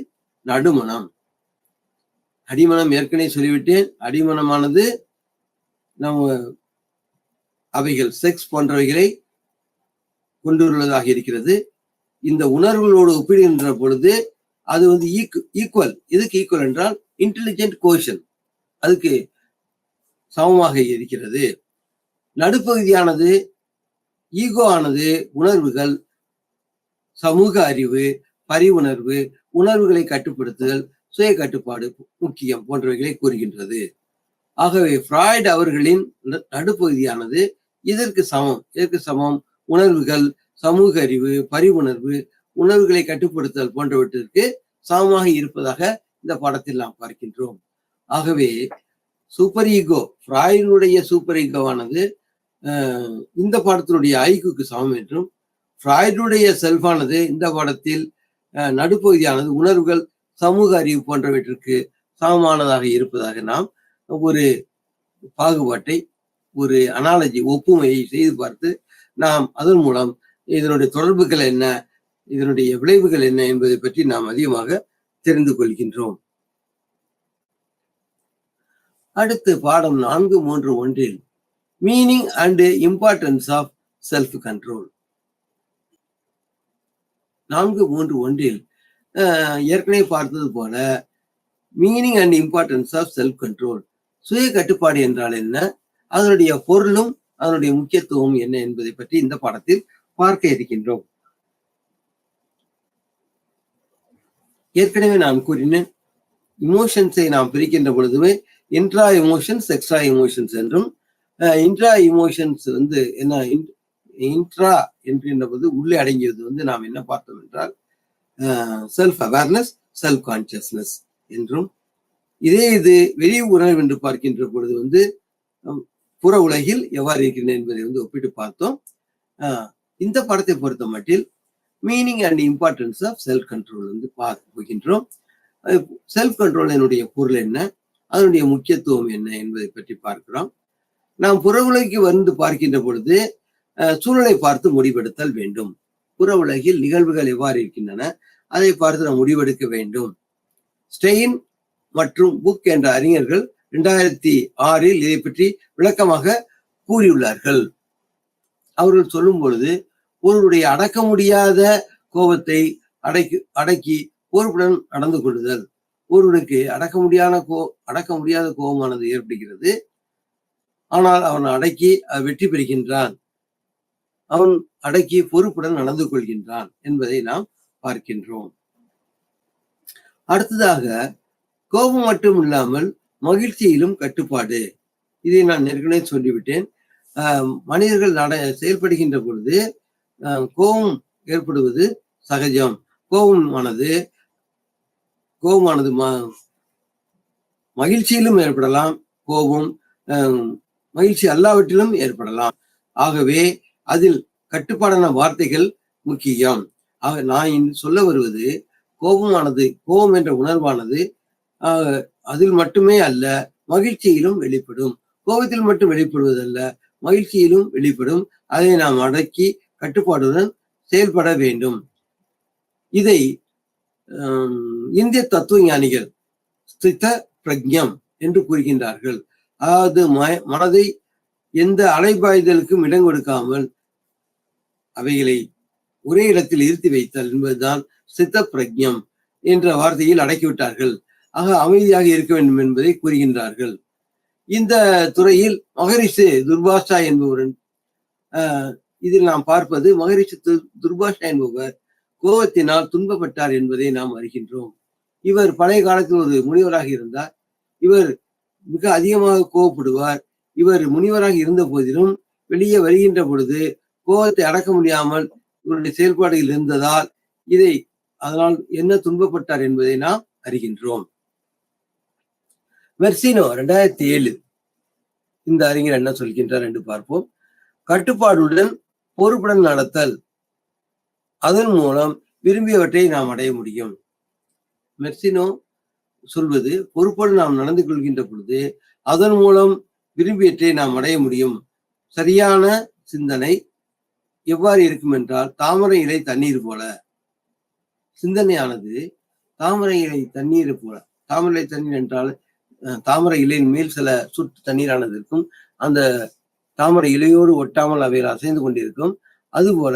நடுமனம். அடிமனம் ஏற்கனவே சொல்லிவிட்டேன். அடிமனமானது நம்ம அவைகள் செக்ஸ் போன்றவைகளை கொண்டுள்ளதாக இருக்கிறது. இந்த உணர்வுகளோடு ஒப்பிடுகின்ற பொழுது அது ஈக்குவல். எதுக்கு ஈக்குவல் என்றால், இன்டெலிஜென்ட் கோஷன், அதுக்கு சமமாக இருக்கிறது. நடுப்பகுதியானது, ஈகோ ஆனது உணர்வுகள், சமூக அறிவு, பரிவுணர்வு, உணர்வுகளை கட்டுப்படுத்துதல், சுய கட்டுப்பாடு முக்கியம் போன்றவைகளை கூறுகின்றது. ஆகவே ஃப்ராய்ட் அவர்களின் நடுப்பகுதியானது இதற்கு சமம். உணர்வுகள், சமூக அறிவு, பரிவுணர்வு, உணர்வுகளை கட்டுப்படுத்தல் போன்றவற்றிற்கு சமமாக இருப்பதாக இந்த பாடத்தில் நாம் பார்க்கின்றோம். ஆகவே சூப்பர் ஈகோ, ஃப்ராய்டினுடைய சூப்பர் ஈகோவானது இந்த பாடத்தினுடைய ஐக்குக்கு சமம் என்றும், ஃப்ராய்டுடைய செல்ஃபானது இந்த பாடத்தில் நடுப்பகுதியானது உணர்வுகள், சமூக அறிவு போன்றவற்றிற்கு சமமானதாக இருப்பதாக நாம் ஒரு பாகுபாட்டை, ஒரு அனாலஜி, ஒப்புமையை செய்து பார்த்து நாம் அதன் மூலம் இதனுடைய தொடர்புகள் என்ன, இதனுடைய விளைவுகள் என்ன என்பதை பற்றி நாம் அதிகமாக தெரிந்து கொள்கின்றோம். அடுத்து பாடம் 4.3.1 meaning and importance of self control. 4.3.1 ஏற்கனவே பார்த்தது போல meaning and importance of self control, சுய கட்டுப்பாடு என்றால் என்ன, அதனுடைய பொருளும் அதனுடைய முக்கியத்துவம் என்ன என்பதை பற்றி இந்த பாடத்தில் பார்க்க இருக்கின்றோம். ஏற்கனவே நான் கூறினேன், இமோஷன்ஸை நாம் பிரிக்கின்ற பொழுதுமே இன்ட்ரா எமோஷன்ஸ், எக்ஸ்ட்ரா எமோஷன்ஸ் என்றும், இன்ட்ரா எமோஷன்ஸ் என்ன, இன்ட்ரா என்கின்ற போது உள்ளே அடங்கியது நாம் என்ன பார்த்தோம் என்றால் செல்ஃப் அவேர்னஸ், செல்ஃப் கான்சியஸ்னஸ் என்றும், இதே இது வெளி உணர்வு என்று பார்க்கின்ற பொழுது புற உலகில் எவ்வாறு இருக்கின்றன என்பதை ஒப்பிட்டு பார்த்தோம். இந்த படத்தை பொறுத்த மட்டில் meaning and importance of self control பார்க்க போகின்றோம். செல்ஃப் கண்ட்ரோலினுடைய பொருள் என்ன, அதனுடைய முக்கியத்துவம் என்ன என்பதை பற்றி பார்க்கிறோம். நாம் புற உலகிற்கு பார்க்கின்ற பொழுது சூழலை பார்த்து முடிவெடுத்தல் வேண்டும். புற உலகில் நிகழ்வுகள் எவ்வாறு இருக்கின்றன அதை பார்த்து நாம் முடிவெடுக்க வேண்டும். ஸ்டெயின் மற்றும் புக் என்ற அறிஞர்கள் 2006 இதை பற்றி விளக்கமாக கூறியுள்ளார்கள். அவர்கள் சொல்லும் பொழுது ஒருவருடைய அடக்க முடியாத கோபத்தை அடக்கி பொறுப்புடன் நடந்து கொள்ளுதல். ஒருவனுக்கு அடக்க முடியாத கோபமானது ஏற்படுகிறது, ஆனால் அவன் அடக்கி வெற்றி பெறுகின்றான், அவன் அடக்கி பொறுப்புடன் நடந்து கொள்கின்றான் என்பதை நாம் பார்க்கின்றோம். அடுத்ததாக கோபம் மட்டும் இல்லாமல் மகிழ்ச்சியிலும் கட்டுப்பாடு. இதை நான் ஏற்கனவே சொல்லிவிட்டேன். மனிதர்கள் செயல்படுகின்ற பொழுது கோபம் ஏற்படுவது சகஜம். கோபமானது மகிழ்ச்சியிலும் ஏற்படலாம், கோபம் மகிழ்ச்சி அல்லாவற்றிலும் ஏற்படலாம். ஆகவே அதில் கட்டுப்பாடான வார்த்தைகள் முக்கியம். நான் சொல்ல வருவது கோபம் என்ற உணர்வானது அதில் மட்டுமே அல்ல, மகிழ்ச்சியிலும் வெளிப்படும். கோபத்தில் மட்டும் வெளிப்படுவதல்ல, மகிழ்ச்சியிலும் வெளிப்படும். அதை நாம் அடக்கி கட்டுப்பாடுடன் செயல்பட வேண்டும். இதை இந்திய தத்துவ ஞானிகள் ஸ்தித பிரக்ஞம் என்று கூறுகின்றார்கள். அதாவது மனதை எந்த அலைபாய்தலுக்கும் இடம் கொடுக்காமல் அவைகளை ஒரே இடத்தில் இருத்தி வைத்தல் என்பதுதான் ஸ்தித பிரக்ஞம் என்ற வார்த்தையில் அடக்கிவிட்டார்கள். ஆக அமைதியாக இருக்க வேண்டும் என்பதை கூறுகின்றார்கள். இந்த துறையில் மகரிஷி துர்பாஷா என்பவரின் இதில் நாம் பார்ப்பது மகரிஷி துர்பாஷா என்பவர் கோபத்தினால் துன்பப்பட்டார் என்பதை நாம் அறிகின்றோம். இவர் பழைய காலத்தில் ஒரு முனிவராக இருந்தார். இவர் மிக அதிகமாக கோபப்படுவார். இவர் முனிவராக இருந்த போதிலும் வெளியே வருகின்ற பொழுது கோபத்தை அடக்க முடியாமல் இவருடைய செயல்பாடுகள் இருந்ததால் அதனால் என்ன துன்பப்பட்டார் என்பதை நாம் அறிகின்றோம். மெர்சினோ 2007 இந்த அறிஞர் என்ன சொல்கின்றார் என்று பார்ப்போம். கட்டுப்பாடுடன் பொறுப்புடன் நடத்தல், அதன் மூலம் விரும்பியவற்றை நாம் அடைய முடியும். மெர்சினோ சொல்வது பொறுப்போடு நாம் நடந்து கொள்கின்ற பொழுது அதன் மூலம் விரும்பியவற்றை நாம் அடைய முடியும். சரியான சிந்தனை எவ்வாறு இருக்கும் என்றால் தாமரை இலை தண்ணீர் போல. சிந்தனையானது தாமரை இலை தண்ணீர் போல. தாமரை இலை தண்ணீர் என்றால் தாமரை இலையின் மேல் சில சுட்டு தண்ணீரானது இருக்கும். அந்த தாமரை இலையோடு ஒட்டாமல் அவைகள் அசைந்து கொண்டிருக்கும். அதுபோல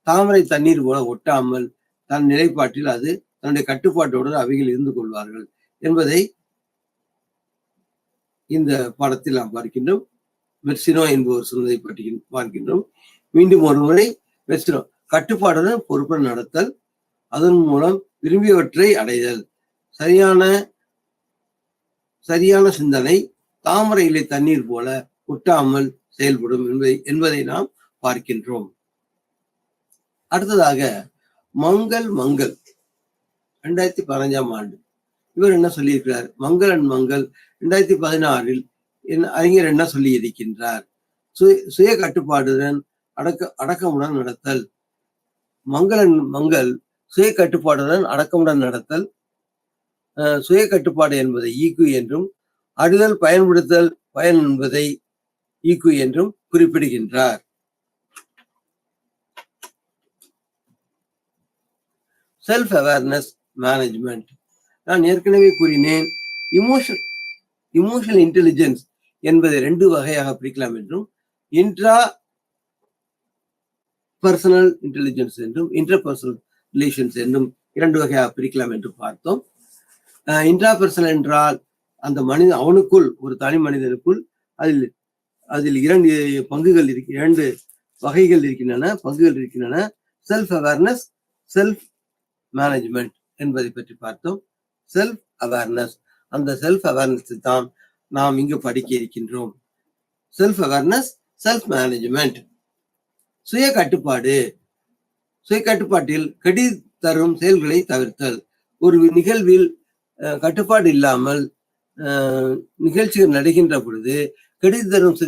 தாமரை தண்ணீர் போல ஒட்டாமல் தன் நிலைப்பாட்டில் அது தன்னுடைய கட்டுப்பாட்டோடு அவைகள் இருந்து கொள்வார்கள் என்பதை இந்த பாடத்தில் நாம் பார்க்கின்றோம். மெர்சினோ என்பவர் சொன்னதை பற்றி பார்க்கின்றோம். மீண்டும் ஒரு முறை மெர்சினோ கட்டுப்பாடுடன் பொறுப்புடன் நடத்தல், அதன் மூலம் விரும்பியவற்றை அடைதல். சரியான சிந்தனை தாமரை இலை தண்ணீர் போல ஒட்டாமல் செயல்படும் என்பதை நாம் பார்க்கின்றோம். அடுத்ததாக மங்கள் 2015 ஆண்டு இவர் என்ன சொல்லியிருக்கிறார்? மங்கள் அண்ட் மங்கள் 2016 அறிஞர் என்ன சொல்லி இருக்கின்றார்? சுய கட்டுப்பாடுடன் அடக்கமுடன் நடத்தல். மங்கள் சுய கட்டுப்பாடுடன் அடக்கமுடன் நடத்தல். சுய கட்டுப்பாடு என்பதை ஈக்கு என்றும், அறிதல் பயன்படுத்தல் பயன் என்பதை ஈக்கு என்றும் குறிப்பிடுகின்றார். Self awareness management. நான் ஏற்கனவே கூறினேன், இமோஷனல் இன்டெலிஜென்ஸ் என்பதை 2 வகையாக பிரிக்கலாம் என்றும், இன்ட்ரா பர்சனல் இன்டெலிஜென்ஸ் என்றும் இன்டர்பர்சனல் ரிலேஷன்ஸ் என்றும் 2 வகையாக பிரிக்கலாம் என்று பார்த்தோம். இன்ட்ரா பர்சனல் என்றால் அந்த அவனுக்குள், ஒரு தனி மனிதனுக்குள் அதில் 2 பங்குகள் 2 வகைகள் பங்குகள் இருக்கின்றன. செல்ஃப் அவேர்னஸ், செல்ஃப் மேனேஜ்மெண்ட் என்பதை பற்றி பார்த்தோம். செல்ஃப் அவேர்னஸ், அந்த செல்ஃப் அவேர்னஸ் தான் நாம் இங்கு படிக்க இருக்கின்றோம். Self awareness, self management. சுய கட்டுப்பாட்டில் கெடி தரும் செயல்களை தவிர்த்தல். ஒரு நிகழ்வில் கட்டுப்பாடு இல்லாமல் நிகழ்ச்சிகள் நடக்கின்ற பொழுது கெடி தரும்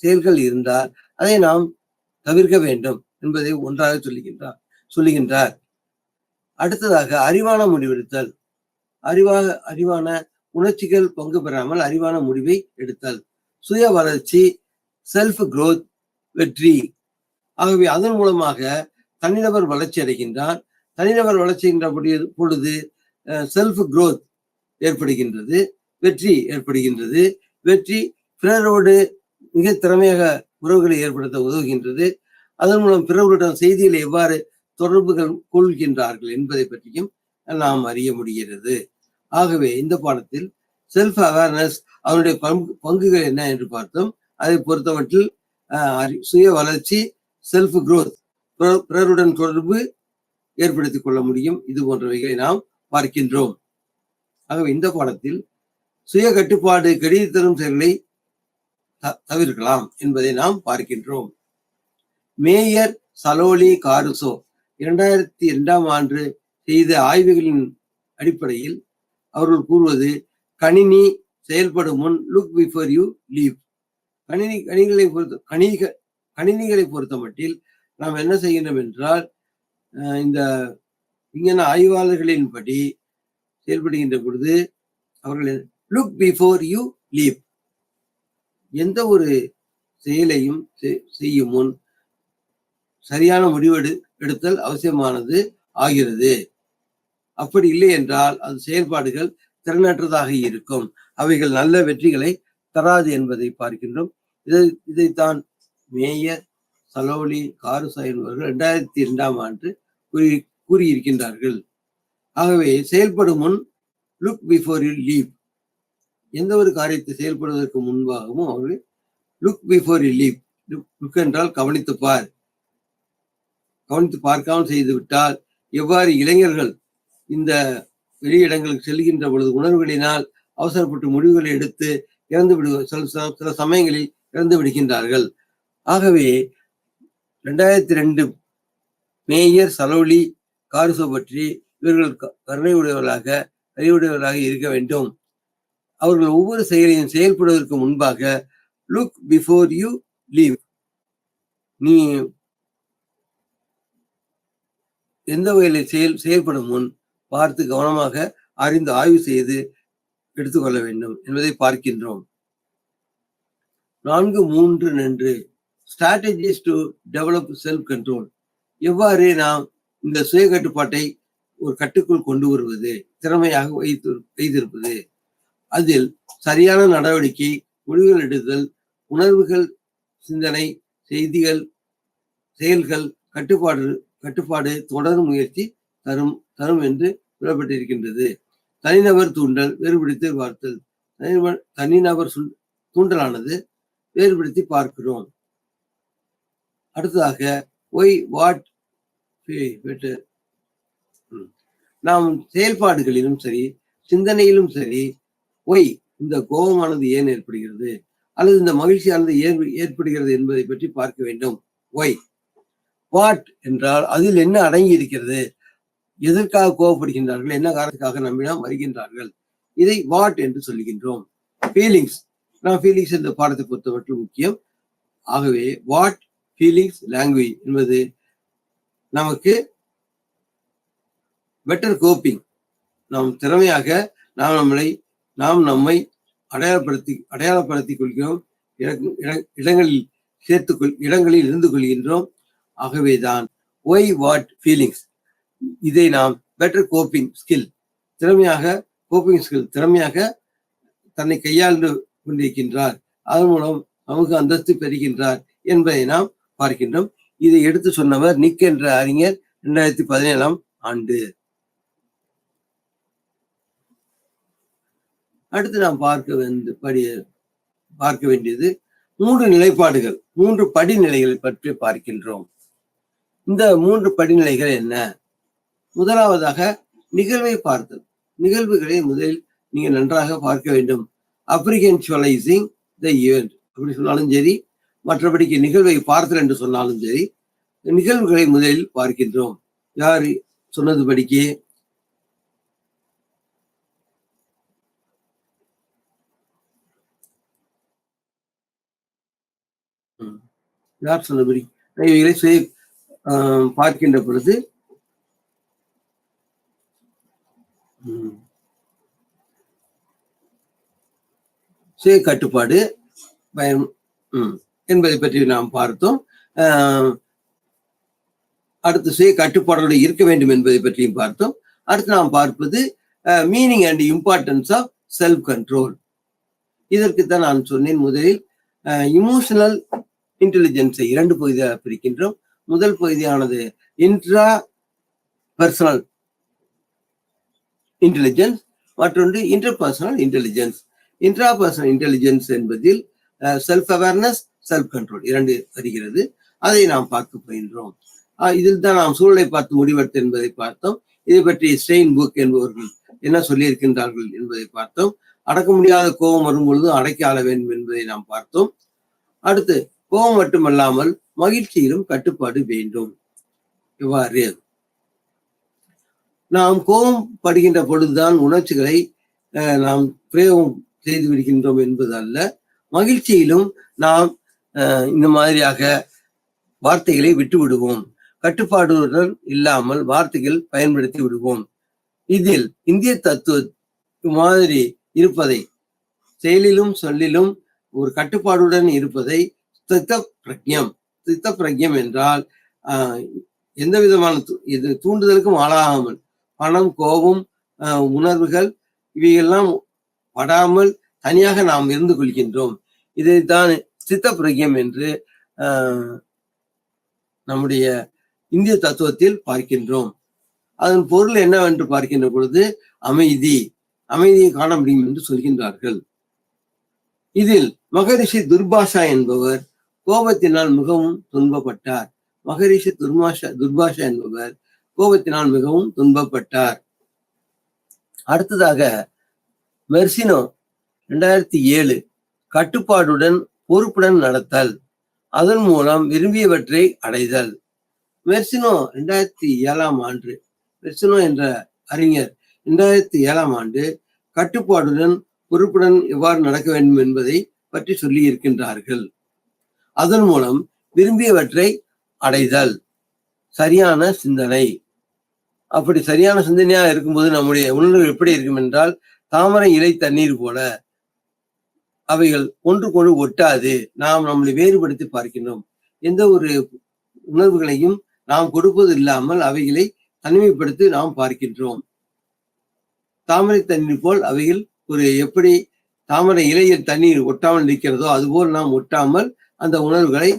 செயல்கள் இருந்தால் அதை நாம் தவிர்க்க வேண்டும் என்பதை ஒன்றாக சொல்லுகின்றார். அடுத்ததாக அறிவான முடிவெடுத்தல். அறிவான உணர்ச்சிகள் பங்கு பெறாமல் அறிவான முடிவை எடுத்தல். சுய வளர்ச்சி, செல்ஃப் குரோத், வெற்றி. ஆகவே அதன் மூலமாக தனிநபர் வளர்ச்சி அடைகின்றார். தனிநபர் வளர்ச்சி பொழுது செல்ஃப் குரோத் ஏற்படுகின்றது, வெற்றி ஏற்படுகின்றது. வெற்றி பிறரோடு மிக திறமையாக உறவுகளை ஏற்படுத்த உதவுகின்றது. அதன் மூலம் பிறருடன் செய்திகளை எவ்வாறு தொடர்புகள் கொள்கின்றார்கள் என்பதை பற்றியும் நாம் அறிய முடிகிறது. ஆகவே இந்த பாடத்தில் செல்ஃப் அவேர்னஸ் அதனுடைய பங்குகள் என்ன என்று பார்த்தோம். அதை பொறுத்தமட்டில் சுய வளர்ச்சி, செல்ஃப் குரோத், பிறருடன் தொடர்பு ஏற்படுத்திக் கொள்ள முடியும். இது போன்றவைகளை நாம் பார்க்கின்றோம். ஆகவே இந்த பாடத்தில் சுய கட்டுப்பாடு கெடி தரும் செயல்களை தவிர்க்கலாம் என்பதை நாம் பார்க்கின்றோம். மேயர் சலோலி காருசோ 2002 ஆண்டு செய்த ஆய்வுகளின் அடிப்படையில் அவர்கள் கூறுவது, கணினி செயல்படும் முன் லுக் பிஃபோர் யூ லீவ். கணினிகளை பொறுத்த மட்டில் நாம் என்ன செய்கின்றோம் என்றால், இந்த விஞ்ஞான ஆய்வாளர்களின்படி செயல்படுகின்ற பொழுது அவர்கள் லுக் பிஃபோர் யூ லீவ், எந்த ஒரு செயலையும் செய்யும் முன் சரியான முடிவு எடுத்தல் அவசியமானது ஆகிறது. அப்படி இல்லை என்றால் அது செயல்பாடுகள் திறனற்றதாக இருக்கும், அவைகள் நல்ல வெற்றிகளை தராது என்பதை பார்க்கின்றோம். இதைத்தான் மேயர் சலோலி காருசோ என்பவர்கள் 2002 ஆண்டு கூறியிருக்கின்றார்கள். ஆகவே செயல்படும் முன் லுக் பிஃபோர் யூ லீவ், எந்த ஒரு காரியத்தை செயல்படுவதற்கு முன்பாகவும் அவர்கள் look before you leave, look என்றால் கவனித்து பார்க்காமல் செய்து விட்டால் எவ்வாறு இளைஞர்கள் இந்த வெளியிடங்களுக்கு செல்கின்ற பொழுது உணர்வுகளினால் அவசரப்பட்டு முடிவுகளை எடுத்து இறந்து சில சமயங்களில் இறந்து விடுகின்றார்கள். ஆகவே 2002 மேயர் சலோலி காருசோ பற்றி இவர்கள் அறிவுடையவர்களாக இருக்க வேண்டும். அவர்கள் ஒவ்வொரு செயலையும் செயல்படுவதற்கு முன்பாக லுக் பிஃபோர் யூ லீவ், நீ எந்த வகையில செயல்படும் முன் பார்த்து கவனமாக அறிந்து ஆய்வு செய்து எடுத்துக்கொள்ள வேண்டும் என்பதை பார்க்கின்றோம். 4.3 strategies to develop self control. எவ்வாறு நாம் இந்த சுய கட்டுப்பாட்டை ஒரு கட்டுக்குள் கொண்டு வருவது, திறமையாக வைத்திருப்பது. அதில் சரியான நடவடிக்கை, முடிவுகள் எடுத்தல், உணர்வுகள், சிந்தனை, செய்திகள், செயல்கள், கட்டுப்பாடு தொடர் முயற்சி தரும் என்று கூறப்பட்டிருக்கின்றது. தனிநபர் தூண்டல், வேறுபடுத்தி பார்த்தல். தனிநபர் தூண்டலானது வேறுபடுத்தி பார்க்கிறோம். அடுத்ததாக ஒய் வாட் பெட்டர். நாம் செயல்பாடுகளிலும் சரி, சிந்தனையிலும் சரி, ஒய் இந்த கோபமானது ஏன் ஏற்படுகிறது அல்லது இந்த மகிழ்ச்சியானது ஏன் ஏற்படுகிறது என்பதை பற்றி பார்க்க வேண்டும். ஒய், வாட் என்றால் அதில் என்ன அடங்கி இருக்கிறது, எதற்காக கோபப்படுகின்றார்கள், என்ன காரணத்துக்காக நம்மிடம் வருகின்றார்கள், இதை வாட் என்று சொல்லுகின்றோம். ஃபீலிங்ஸ், நான் ஃபீலிங்ஸ் என்ற பாடத்தை பொறுத்தவரைக்கும் முக்கியம். ஆகவே வாட், ஃபீலிங்ஸ், லாங்குவேஜ் என்பது நமக்கு பெட்டர் கோப்பிங், நாம் திறமையாக நாம் நம்மை அடையாளப்படுத்திக் கொள்கிறோம், இடங்களில் இருந்து கொள்கின்றோம். ஆகவேதான் ஒய், வாட், ஃபீலிங்ஸ், இதை நாம் பெட்டர் கோப்பிங் ஸ்கில், திறமையாக தன்னை கையாண்டு கொண்டிருக்கின்றார், அதன் மூலம் நமக்கு அந்தஸ்து பெறுகின்றார் என்பதை நாம் பார்க்கின்றோம். இதை எடுத்து சொன்னவர் நிக் என்ற அறிஞர் 2017 ஆண்டு. அடுத்து நாம் பார்க்க வேண்டியது 3 நிலைப்பாடுகள், 3 படிநிலைகளை பற்றி பார்க்கின்றோம். இந்த 3 படிநிலைகள் என்ன? முதலாவதாக நிகழ்வை பார்த்தல். நிகழ்வுகளை முதலில் நீங்க நன்றாக பார்க்க வேண்டும். அப்ரிகென்சுவலைசிங் த ஈவென்ட் அப்படி சொன்னாலும் சரி, மற்றபடிக்கு நிகழ்வை பார்த்தல் என்று சொன்னாலும் சரி, நிகழ்வுகளை முதலில் பார்க்கின்றோம். யார் சொன்னது படிக்கே யார் சொன்னபடி இவைகளை பார்க்கின்ற பொழுது சுய கட்டுப்பாடு பயம் என்பதை பற்றி நாம் பார்த்தோம். அடுத்து சுய கட்டுப்பாடோடு இருக்க வேண்டும் என்பதை பற்றியும் பார்த்தோம். அடுத்து நாம் பார்ப்பது meaning and importance of self control. இதற்குத்தான் நான் சொன்னேன், முதலில் இமோஷனல் இன்டெலிஜென்ஸை 2 பகுதியாக பிரிக்கின்றோம். முதல் பகுதியானது இன்ட்ரா பர்சனல் இன்டெலிஜென்ஸ், மற்றொன்று interpersonal intelligence. Intra personal intelligence என்பதில் செல்ஃப் அவேர்னஸ், செல்ஃப் கண்ட்ரோல் 2 வருகிறது. அதை நாம் பார்க்க போகின்றோம். இதில் தான் நாம் சூழலை பார்த்து முடிவெடுத்து என்பதை பார்த்தோம். இதை பற்றி ஸ்டெயின் புக் என்பவர்கள் என்ன சொல்லியிருக்கின்றார்கள் என்பதை பார்த்தோம். அடக்க முடியாத கோபம் வரும் பொழுது அடக்கி ஆள வேண்டும் என்பதை நாம் பார்த்தோம். அடுத்து கோபம் மட்டுமல்லாமல் மகிழ்ச்சியிலும் கட்டுப்பாடு வேண்டும். இவ்வாறு நாம் கோபம் படுகின்ற பொழுதுதான் உணர்ச்சிகளை நாம் பிரயோகம் செய்து விடுகின்றோம் என்பது அல்ல. மகிழ்ச்சியிலும் நாம் இந்த மாதிரியாக வார்த்தைகளை விட்டு விடுவோம். கட்டுப்பாடுடன் இல்லாமல் வார்த்தைகள் பயன்படுத்தி விடுவோம். இதில் இந்திய தத்துவ மாதிரி இருப்பதை, செயலிலும் சொல்லிலும் ஒரு கட்டுப்பாடுடன் இருப்பதை சித்த பிரக்ஞம் என்றால் எந்த விதமான தூண்டுதலுக்கும் ஆளாகாமல், பணம், கோபம், உணர்வுகள் இவையெல்லாம் படாமல் தனியாக நாம் இருந்து கொள்கின்றோம். இதைத்தான் சித்த பிரக்ஞம் என்று நம்முடைய இந்திய தத்துவத்தில் பார்க்கின்றோம். அதன் பொருள் என்னவென்று பார்க்கின்ற பொழுது அமைதியை காண முடியும் என்று சொல்கின்றார்கள். இதில் மகரிஷி துர்பாஷா என்பவர் கோபத்தினால் மிகவும் துன்பப்பட்டார். மகரிஷி துர்பாஷா என்பவர் கோபத்தினால் மிகவும் துன்பப்பட்டார். அடுத்ததாக மெர்சினோ 2007 கட்டுப்பாடுடன் பொறுப்புடன் நடத்தல், அதன் மூலம் விரும்பியவற்றை அடைதல். மெர்சினோ 2007 ஆண்டு, மெர்சினோ என்ற அறிஞர் 2007 ஆண்டு கட்டுப்பாடுடன் பொறுப்புடன் எவ்வாறு நடக்க வேண்டும் என்பதை பற்றி சொல்லி இருக்கின்றார்கள். அதன் மூலம் விரும்பியவற்றை அடைதல், சரியான சிந்தனை. அப்படி சரியான சிந்தனையா இருக்கும்போது நம்முடைய உணர்வு எப்படி இருக்கும் என்றால், தாமரை இலை தண்ணீர் போல அவைகள் ஒன்றுக்கொன்று ஒட்டாது. நாம் நம்மளை வேறுபடுத்தி பார்க்கின்றோம். எந்த ஒரு உணர்வுகளையும் நாம் கொடுப்பது இல்லாமல் அவைகளை தனிமைப்படுத்தி நாம் பார்க்கின்றோம். தாமரை தண்ணீர் போல் அவைகள் எப்படி தாமரை இலையில் தண்ணீர் ஒட்டாமல் இருக்கிறதோ அதுபோல் நாம் ஒட்டாமல் அந்த உணர்வுகளை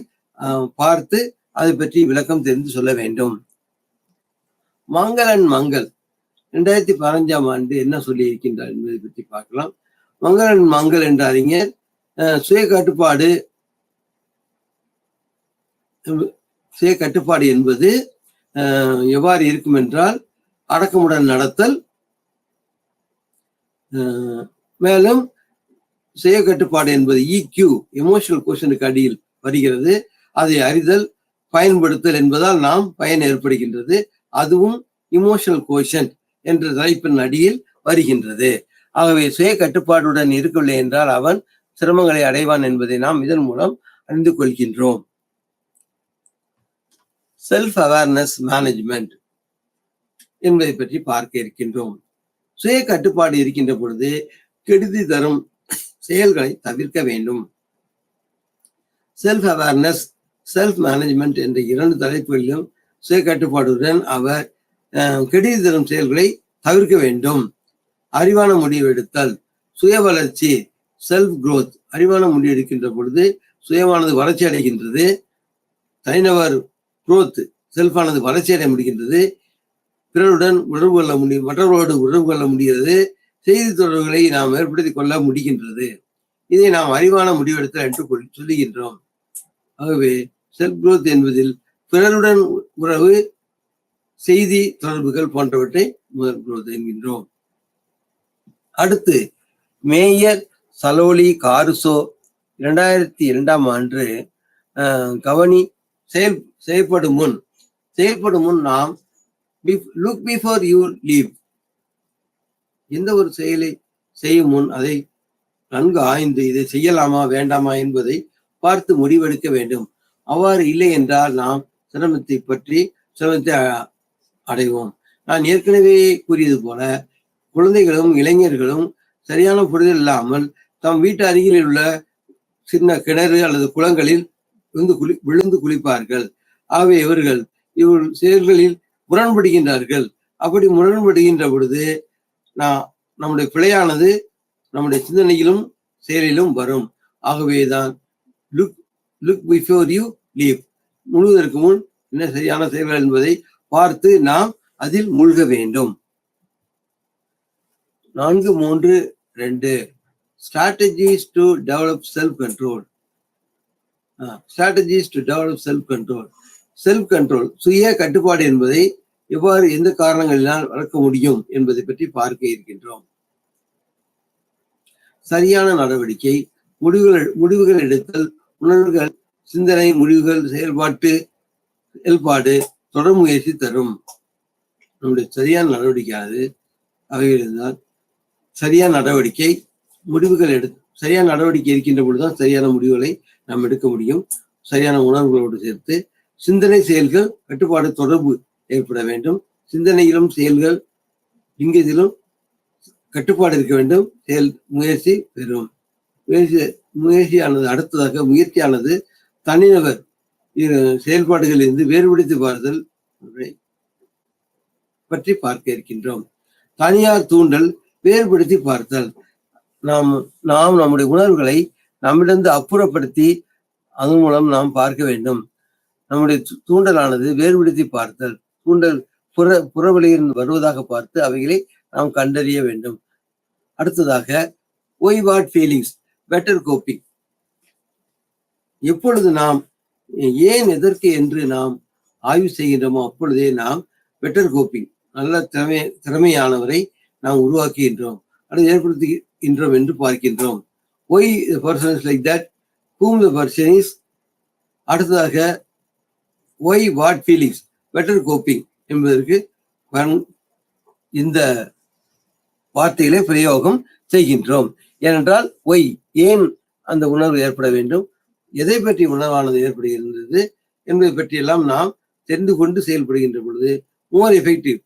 பார்த்து அதை பற்றி விளக்கம் தெரிந்து சொல்ல வேண்டும். மங்களன் மங்கள் 2015 ஆண்டு என்ன சொல்லி இருக்கின்றார் என்பதை பற்றி பார்க்கலாம். மங்களன் மங்கள் என்ற அறிஞர் சுய கட்டுப்பாடு என்பது எவ்வாறு இருக்கும் என்றால், அடக்கமுடன் நடத்தல், மேலும் சுய கட்டுப்பாடு என்பது EQ எமோஷனல் கோஷனுக்கு அடியில் வருகிறது. அதை அறிதல், பயன்படுத்தல் என்பதால் நாம் பயன் ஏற்படுகின்றது. அதுவும் இமோஷனல் கோஷன்ட் என்ற தலைப்பின் அடியில் வருகின்றது. ஆகவே சுய கட்டுப்பாடுடன் இருக்கவில்லை என்றால் அவன் சிரமங்களை அடைவான் என்பதை நாம் இதன் மூலம் அறிந்து கொள்கின்றோம். செல்ஃப் அவேர்னஸ் மேனேஜ்மெண்ட் என்பதை பற்றி பார்க்க இருக்கின்றோம். சுய கட்டுப்பாடு இருக்கின்ற பொழுது கெடுதி தரும் செயல்களை தவிர்க்க வேண்டும். செல்ஃப் அவேர்னஸ், செல்ஃப் மேனேஜ்மெண்ட் என்ற 2 தலைப்புகளிலும் சுய கட்டுப்பாடுடன் அவர் கெடுதி தரும் செயல்களை தவிர்க்க வேண்டும். அறிவான முடிவு எடுத்தல், சுய வளர்ச்சி, செல்ஃப் குரோத். அறிவான முடிவு எடுக்கின்ற பொழுது சுயமானது வளர்ச்சி அடைகின்றது. தனிநபர் குரோத், செல்ஃபானது வளர்ச்சி அடைய முடிகின்றது. பிறருடன் உறவு கொள்ள முடியும், மற்றவர்களோடு உறவு கொள்ள முடிகிறது. செய்தி தொடர்புகளை நாம் ஏற்படுத்திக் கொள்ள முடிகின்றது. இதை நாம் அறிவான முடிவெடுத்தல் என்று சொல்லுகின்றோம். ஆகவே செல்ஃப் குரோத் என்பதில் பிறருடன் உறவு, செய்தி தொடர்புகள் போன்றவற்றை முதல் குரோத் என்கின்றோம். அடுத்து மேயர் சலோலி காருசோ 2002ஆம் ஆண்டு கவனி செயல்படும் முன் நாம் லுக் பிஃபோர் யூ லீவ். எந்த ஒரு செயலை செய்யும் முன் அதை நன்கு ஆய்ந்து இதை செய்யலாமா வேண்டாமா என்பதை பார்த்து முடிவெடுக்க வேண்டும். அவ்வாறு இல்லை என்றால் நாம் சிரமத்தை அடைவோம். நான் ஏற்கனவே கூறியது போல குழந்தைகளும் இளைஞர்களும் சரியான புரிதல் இல்லாமல் தம் வீட்டு அருகில் உள்ள சின்ன கிணறு அல்லது குளங்களில் விழுந்து குளிப்பார்கள். ஆகவே இவர்கள் செயல்களில் முரண்படுகின்றார்கள். அப்படி முரண்படுகின்ற பொழுது நம்முடைய பிழையானது நம்முடைய சிந்தனையிலும் செயலிலும் வரும். ஆகவேதான் லுக் பிஃபோர் யூ லீவ், முழுவதற்கு முன் என்ன சரியான செயல்கள் என்பதை பார்த்து நாம் அதில் மூழ்க வேண்டும். 4.3.2 strategies to develop self-control. strategies to develop self-control. self-control, சுய கட்டுப்பாடு என்பதை எவ்வாறு எந்த காரணங்களினால் வளர்க்க முடியும் என்பதை பற்றி பார்க்க இருக்கின்றோம். சரியான நடவடிக்கை, முடிவுகள் எடுத்தல், உணர்வுகள், சிந்தனை, முடிவுகள், செயல்பாடு தொடர் முயற்சி தரும். நம்முடைய சரியான நடவடிக்கையானது அவைகள் இருந்தால் சரியான நடவடிக்கை, சரியான நடவடிக்கை இருக்கின்ற பொழுதுதான் சரியான முடிவுகளை நாம் எடுக்க முடியும். சரியான உணர்வுகளோடு சேர்த்து சிந்தனை, செயல்கள், கட்டுப்பாடு, தொடர்பு ஏற்பட வேண்டும். சிந்தனையிலும் செயல்கள், இங்கத்திலும் கட்டுப்பாடு இருக்க வேண்டும். முயற்சி பெறும். முயற்சியானது அடுத்ததாக முயற்சியானது தனிநபர் செயல்பாடுகளில் இருந்து வேறுபடுத்தி பார்த்தல் பற்றி பார்க்க இருக்கின்றோம். தனியார் தூண்டல், வேறுபடுத்தி பார்த்தல். நாம் நம்முடைய உணர்வுகளை நம்மிடந்து அப்புறப்படுத்தி அதன் மூலம் நாம் பார்க்க வேண்டும். நம்முடைய தூண்டலானது வேறுபடுத்தி பார்த்தல், தூண்டல் புறவெளியில் வருவதாக பார்த்து அவைகளை நாம் கண்டறிய வேண்டும். அடுத்ததாக why what feelings, better coping. எப்பொழுது நாம் ஏன் எதற்கு என்று நாம் ஆய்வு செய்கின்றோமோ அப்பொழுதே நாம் பெட்டர் கோப்பிங், நல்ல திறமையானவரை நாம் உருவாக்குகின்றோம் அல்லது ஏற்படுத்துகின்றோம் என்று பார்க்கின்றோம். Why the person is like that, whom the person is. அடுத்ததாக why what feelings, better coping என்பதற்கு இந்த வார்த்தைகளை பிரயோகம் செய்கின்றோம். ஏனென்றால் ஒய், ஏன் அந்த உணர்வு ஏற்பட வேண்டும், எதை பற்றி உணர்வானது ஏற்படுகின்றது என்பதை பற்றியெல்லாம் நாம் தெரிந்து கொண்டு செயல்படுகின்ற பொழுது மோர் எஃபெக்டிவ்,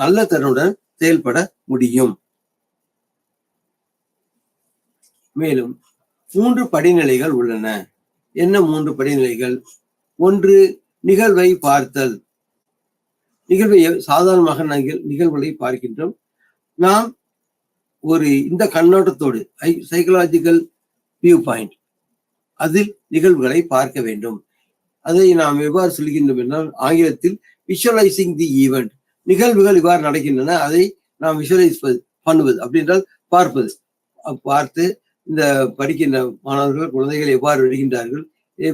நல்ல திறனுடன் செயல்பட முடியும். மேலும் 3 படிநிலைகள் உள்ளன. என்ன 3 படிநிலைகள்? 1, நிகழ்வை பார்த்தல். நிகழ்வை சாதாரணமாக நிகழ்வுகளை பார்க்கின்றோம். நாம் இந்த கண்ணோட்டத்தோடு சைக்கலாஜிக்கல் வியூ பாயிண்ட், அதில் நிகழ்வுகளை பார்க்க வேண்டும். அதை நாம் எவ்வாறு சொல்கின்றோம் என்றால் ஆங்கிலத்தில் விஷுவலைசிங் தி ஈவெண்ட். நிகழ்வுகள் இவ்வாறு நடக்கின்றன, அதை நாம் விஷுவலைஸ் பண்ணுவது, அப்படி என்றால் பார்ப்பது. பார்த்து இந்த படிக்கின்ற மாணவர்கள், குழந்தைகள் எவ்வாறு வருகின்றார்கள்,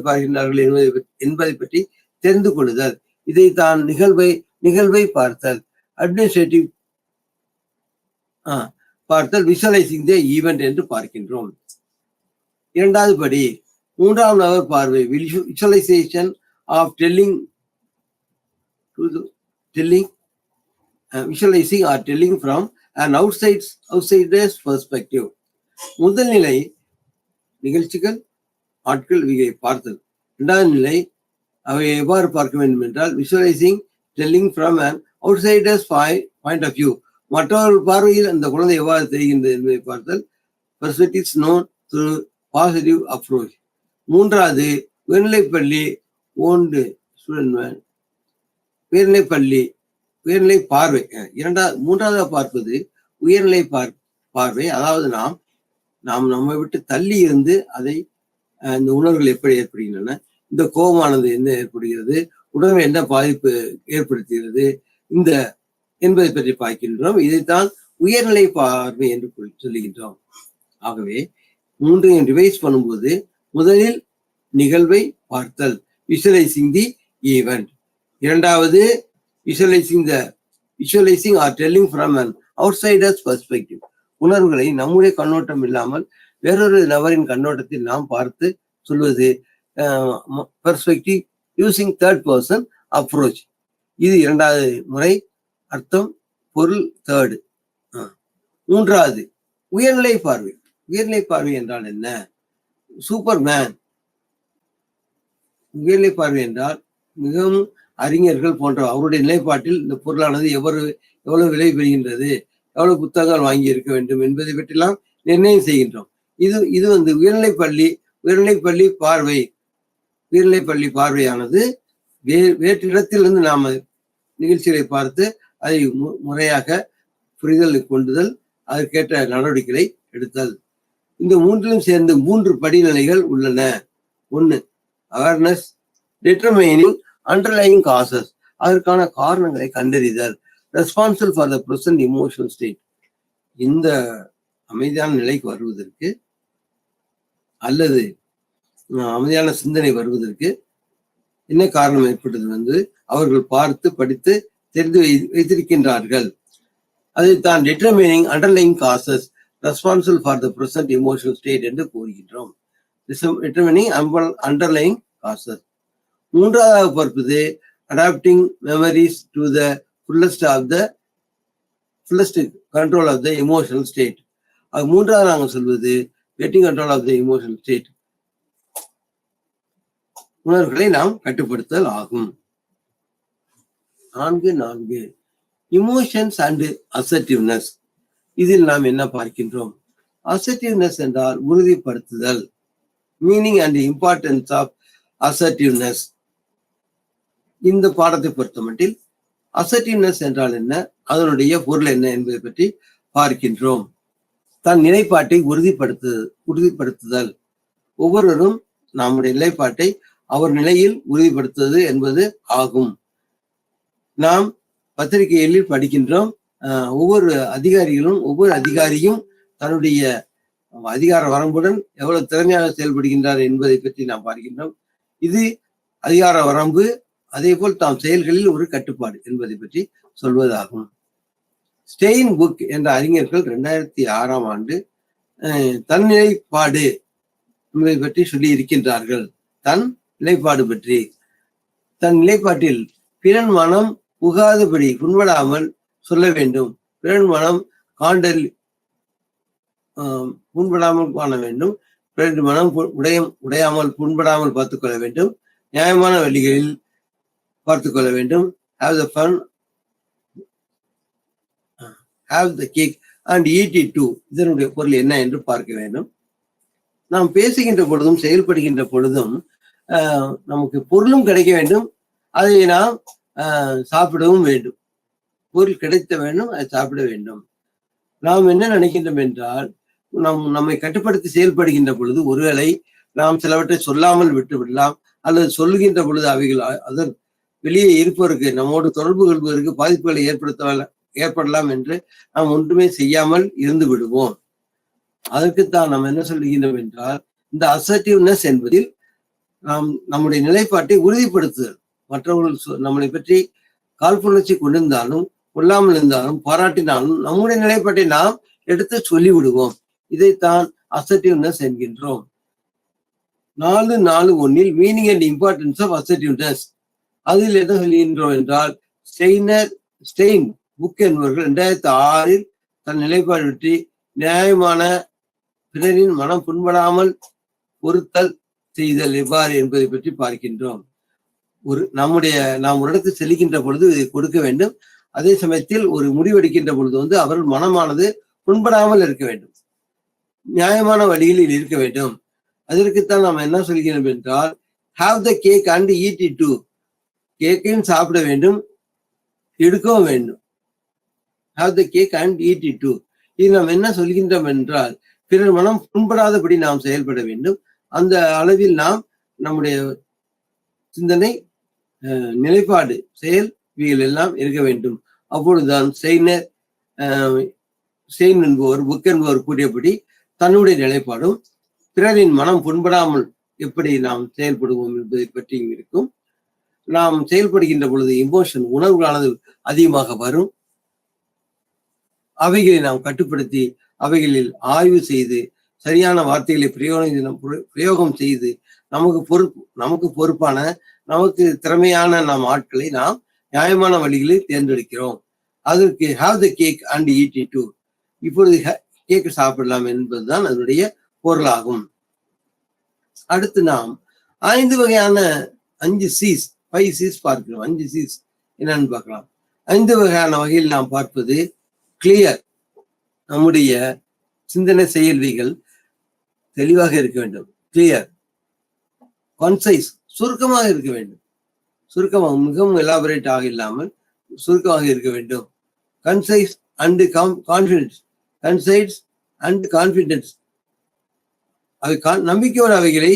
பார்க்கின்றார்கள் என்பதை பற்றி தெரிந்து கொள்ளுதல். இதை தான் நிகழ்வை பார்த்தல் அட்மினிஸ்ட்ரேட்டிவ் பார்த்தல் விஷுவலைசிங் த ஈவெண்ட் என்று பார்க்கின்றோம். இரண்டாவது படி, மூன்றாம் நபர் பார்வை, visualisation of visualizing or telling from an outsider's perspective. முதல் நிலை நிகழ்ச்சிகள், ஆட்கள் இவை பார்த்தல். இரண்டாவது நிலை அவை எவ்வாறு பார்க்க வேண்டும் என்றால் visualizing telling from an outsider's point of view. மற்றவர்கள் பார்வையில் அந்த குழந்தை எவ்வாறு தெரிகின்றது என்பதை பார்த்தல். Perspectives known through positive approach. மூன்றாவது உயர்நிலைப்பள்ளி ஓண்டு ஸ்டூடெண்ட் உயர்நிலை பார்வை. மூன்றாவது பார்ப்பது உயர்நிலை பார்வை. அதாவது நாம் நம்மை விட்டு தள்ளி இருந்து அதை இந்த உணர்வுகள் எப்படி ஏற்படுகின்றன, இந்த கோபமானது என்ன ஏற்படுகிறது, உடம்பை என்ன பாதிப்பு ஏற்படுத்துகிறது இந்த என்பதை பற்றி பார்க்கின்றோம். இதைத்தான் உயர்நிலை பார்வை என்று சொல்லுகின்றோம். ஆகவே மூன்றையும் ரிவைஸ் பண்ணும்போது முதலில் நிகழ்வை பார்த்தல், விஷுவலைசிங் தி ஈவெண்ட். இரண்டாவது visualizing or telling from an outsider's perspective. உணர்வுகளை நம்முடைய கண்ணோட்டம் இல்லாமல் வேறொரு நபரின் கண்ணோட்டத்தில் நாம் பார்த்து சொல்வது perspective using third person approach. இது இரண்டாவது முறை. அர்த்தம், பொருள் தேர்டு. மூன்றாவது உயர்நிலை பார்வை. உயர்நிலை பார்வை என்றால் என்ன? சூப்பர்மேன். உயர்நிலை பார்வை என்றால் மிகவும் அறிஞர்கள் போன்ற அவருடைய நிலைப்பாட்டில் இந்த பொருளானது எவ்வளவு விலை பெறுகின்றது, எவ்வளவு புத்தகங்கள் வாங்கி இருக்க வேண்டும் என்பதை பற்றிலாம் நிர்ணயம் செய்கின்றோம். இது வந்து உயர்நிலைப்பள்ளி பார்வை. உயர்நிலைப்பள்ளி பார்வையானது வேற்று இடத்திலிருந்து நாம நிகழ்ச்சிகளை பார்த்து அதை முறையாக புரிதல் கொண்டுதல், அதற்கேற்ற நடவடிக்கைகளை எடுத்தல். இந்த மூன்றிலும் சேர்ந்து 3 படிநிலைகள் உள்ளன. 1, அவேர்னஸ், டிட்டர்மைனிங் அண்டர்லையிங் காசஸ், அதற்கான காரணங்களை கண்டறிதல், responsible for the present emotional state. இந்த அமைதியான நிலைக்கு வருவதற்கு அல்லது அமைதியான சிந்தனை வருவதற்கு என்ன காரணம் ஏற்பட்டது வந்து அவர்கள் பார்த்து படித்து தெரிந்து வைத்திருக்கின்றார்கள். அதைத்தான் determining underlying causes responsible for the present emotional state என்று கூறுகின்றோம். Determining underlying causes. மூன்றாவது பார்ப்பது adapting memories to the fullest control of the emotional state. அது மூன்றாவது நாங்கள் சொல்வது getting control of the emotional state. உணர்வுகளை நாம் கட்டுப்படுத்தல் ஆகும். 4 இமோஷன்ஸ் அண்ட் அசர்டிவ்னஸ். இதில் நாம் என்ன பார்க்கின்றோம்? அசர்டிவ்னஸ் என்றால் உறுதிப்படுத்துதல். Meaning and importance of assertiveness. இந்த பாடத்தை பொறுத்தமட்டில் அசர்டிவ்னஸ் என்றால் என்ன, அதனுடைய பொருள் என்ன என்பதை பற்றி பார்க்கின்றோம். தன் நிலைப்பாட்டை உறுதிப்படுத்துதல். ஒவ்வொருவரும் நம்முடைய நிலைப்பாட்டை அவர் நிலையில் உறுதிப்படுத்துவது என்பது ஆகும். நாம் பத்திரிகைகளில் படிக்கின்றோம், ஒவ்வொரு அதிகாரியும் தன்னுடைய அதிகார வரம்புடன் எவ்வளவு திறமையாக செயல்படுகின்றார் என்பதை பற்றி நாம் பார்க்கின்றோம். இது அதிகார வரம்பு, அதே போல் தாம் செயல்களில் ஒரு கட்டுப்பாடு என்பதை பற்றி சொல்வதாகும். ஸ்டெயின் புக் என்ற அறிஞர்கள் 2006ஆம் ஆண்டு தன் நிலைப்பாடு என்பதை பற்றி சொல்லி இருக்கின்றார்கள். தன் நிலைப்பாடு பற்றி, தன் நிலைப்பாட்டில் பிறன் மனம் புகாதபடி புண்படாமல் சொல்ல வேண்டும், பிறன் மனம் புண்படாமல் காண வேண்டும், பிறன் மனம் உடையாமல் புண்படாமல் பார்த்துக் கொள்ள வேண்டும், நியாயமான வழிகளில் பார்த்துக் கொள்ள வேண்டும், have the fun, have the cake and eat it too. இதனுடைய பொருள் என்ன என்று பார்க்க வேண்டும். நாம் பேசுகின்ற பொழுதும் செயல்படுகின்ற பொழுதும் நமக்கு பொருளும் கிடைக்க வேண்டும், அதை நாம் சாப்பிடவும் வேண்டும். பொருள் கிடைத்த வேண்டும், அதை சாப்பிட வேண்டும். நாம் என்ன நினைக்கின்றோம் என்றால், நம்மை கட்டுப்படுத்தி செயல்படுகின்ற பொழுது ஒருவேளை நாம் சிலவற்றை சொல்லாமல் விட்டு விடலாம், அல்லது சொல்லுகின்ற பொழுது அவைகள் அதன் வெளியே இருப்பவருக்கு, நம்மோடு தொடர்பு கொள்வதற்கு பாதிப்புகளை ஏற்படலாம் என்று நாம் ஒன்றுமே செய்யாமல் இருந்து விடுவோம். அதற்குத்தான் நாம் என்ன சொல்லுகின்றோம் என்றால், இந்த அசர்டிவ்னஸ் என்பதில் நாம் நம்முடைய நிலைப்பாட்டை உறுதிப்படுத்துதல். மற்றவர்கள் நம்மளை பற்றி காழ்ப்புணர்ச்சி கொண்டிருந்தாலும் கொள்ளாமல் இருந்தாலும் பாராட்டினாலும் நம்முடைய நிலைப்பாட்டை நாம் எடுத்து சொல்லிவிடுவோம். இதைத்தான் அசர்ட்டிவ்னஸ் என்கின்றோம். 4.4.1 meaning and importance of assertiveness. அதில் என்ன சொல்கின்றோம் என்றால், ஸ்டெயின் புக் என்பவர்கள் 2006 தன் நிலைப்பாடு பற்றி நியாயமான பிறரின் மனம் புண்படாமல் பொறுத்தல் செய்தல் எவ்வாறு என்பதை பற்றி பார்க்கின்றோம். நாம் ஒரு இடத்துக்கு செல்கின்ற பொழுது இதை கொடுக்க வேண்டும். அதே சமயத்தில் ஒரு முடிவெடுக்கின்ற பொழுது அவர்கள் மனமானது புண்படாமல் இருக்க வேண்டும், நியாயமான வழியில் இருக்க வேண்டும். அதற்குத்தான் நாம் என்ன சொல்கிறோம் என்றால், have the cake and eat it too. கேக்கையும் சாப்பிட வேண்டும், எடுக்கவும் வேண்டும். Have the cake and eat it too. இது நாம் என்ன சொல்கின்றோம் என்றால், பிறர் மனம் புண்படாதபடி நாம் செயல்பட வேண்டும். அந்த அளவில் நாம் நம்முடைய சிந்தனை, நிலைப்பாடு, செயல் இவைகள் எல்லாம் இருக்க வேண்டும். அப்பொழுதுதான் ஸ்டெயின் என்பவர் புக் என்பவர் கூறியபடி தன்னுடைய நிலைப்பாடும் பிறரின் மனம் புண்படாமல் எப்படி நாம் செயல்படுவோம் என்பதை பற்றியும் இருக்கும். நாம் செயல்படுகின்ற பொழுது இமோஷன், உணர்வுகளானது அதிகமாக வரும். அவைகளை நாம் கட்டுப்படுத்தி அவைகளில் ஆய்வு செய்து சரியான வார்த்தைகளை பிரயோகம் செய்து நமக்கு பொறுப்பான, நமக்கு திறமையான நாம் ஆட்களை நாம் நியாயமான வழிகளில் தேர்ந்தெடுக்கிறோம். அதற்கு have the cake and eat it too. இப்பொழுது கேக் சாப்பிடலாம் என்பதுதான் அதனுடைய பொருளாகும். அடுத்து நாம் 5 வகையான 5 C's பார்க்கிறோம். 5 C's என்னன்னு பார்க்கலாம். 5 வகையான வகையில் நாம் பார்ப்பது கிளியர். நம்முடைய சிந்தனை செயல்விகள் தெளிவாக இருக்க வேண்டும். கிளியர். கன்சைஸ், சுருக்கமாக இருக்க வேண்டும். சுருக்கமாக, மிகவும் எலாபரேட் ஆக இல்லாமல் சுருக்கமாக இருக்க வேண்டும். Concise and confidence. Concise and confidence. நம்பிக்கையோட அவைகளை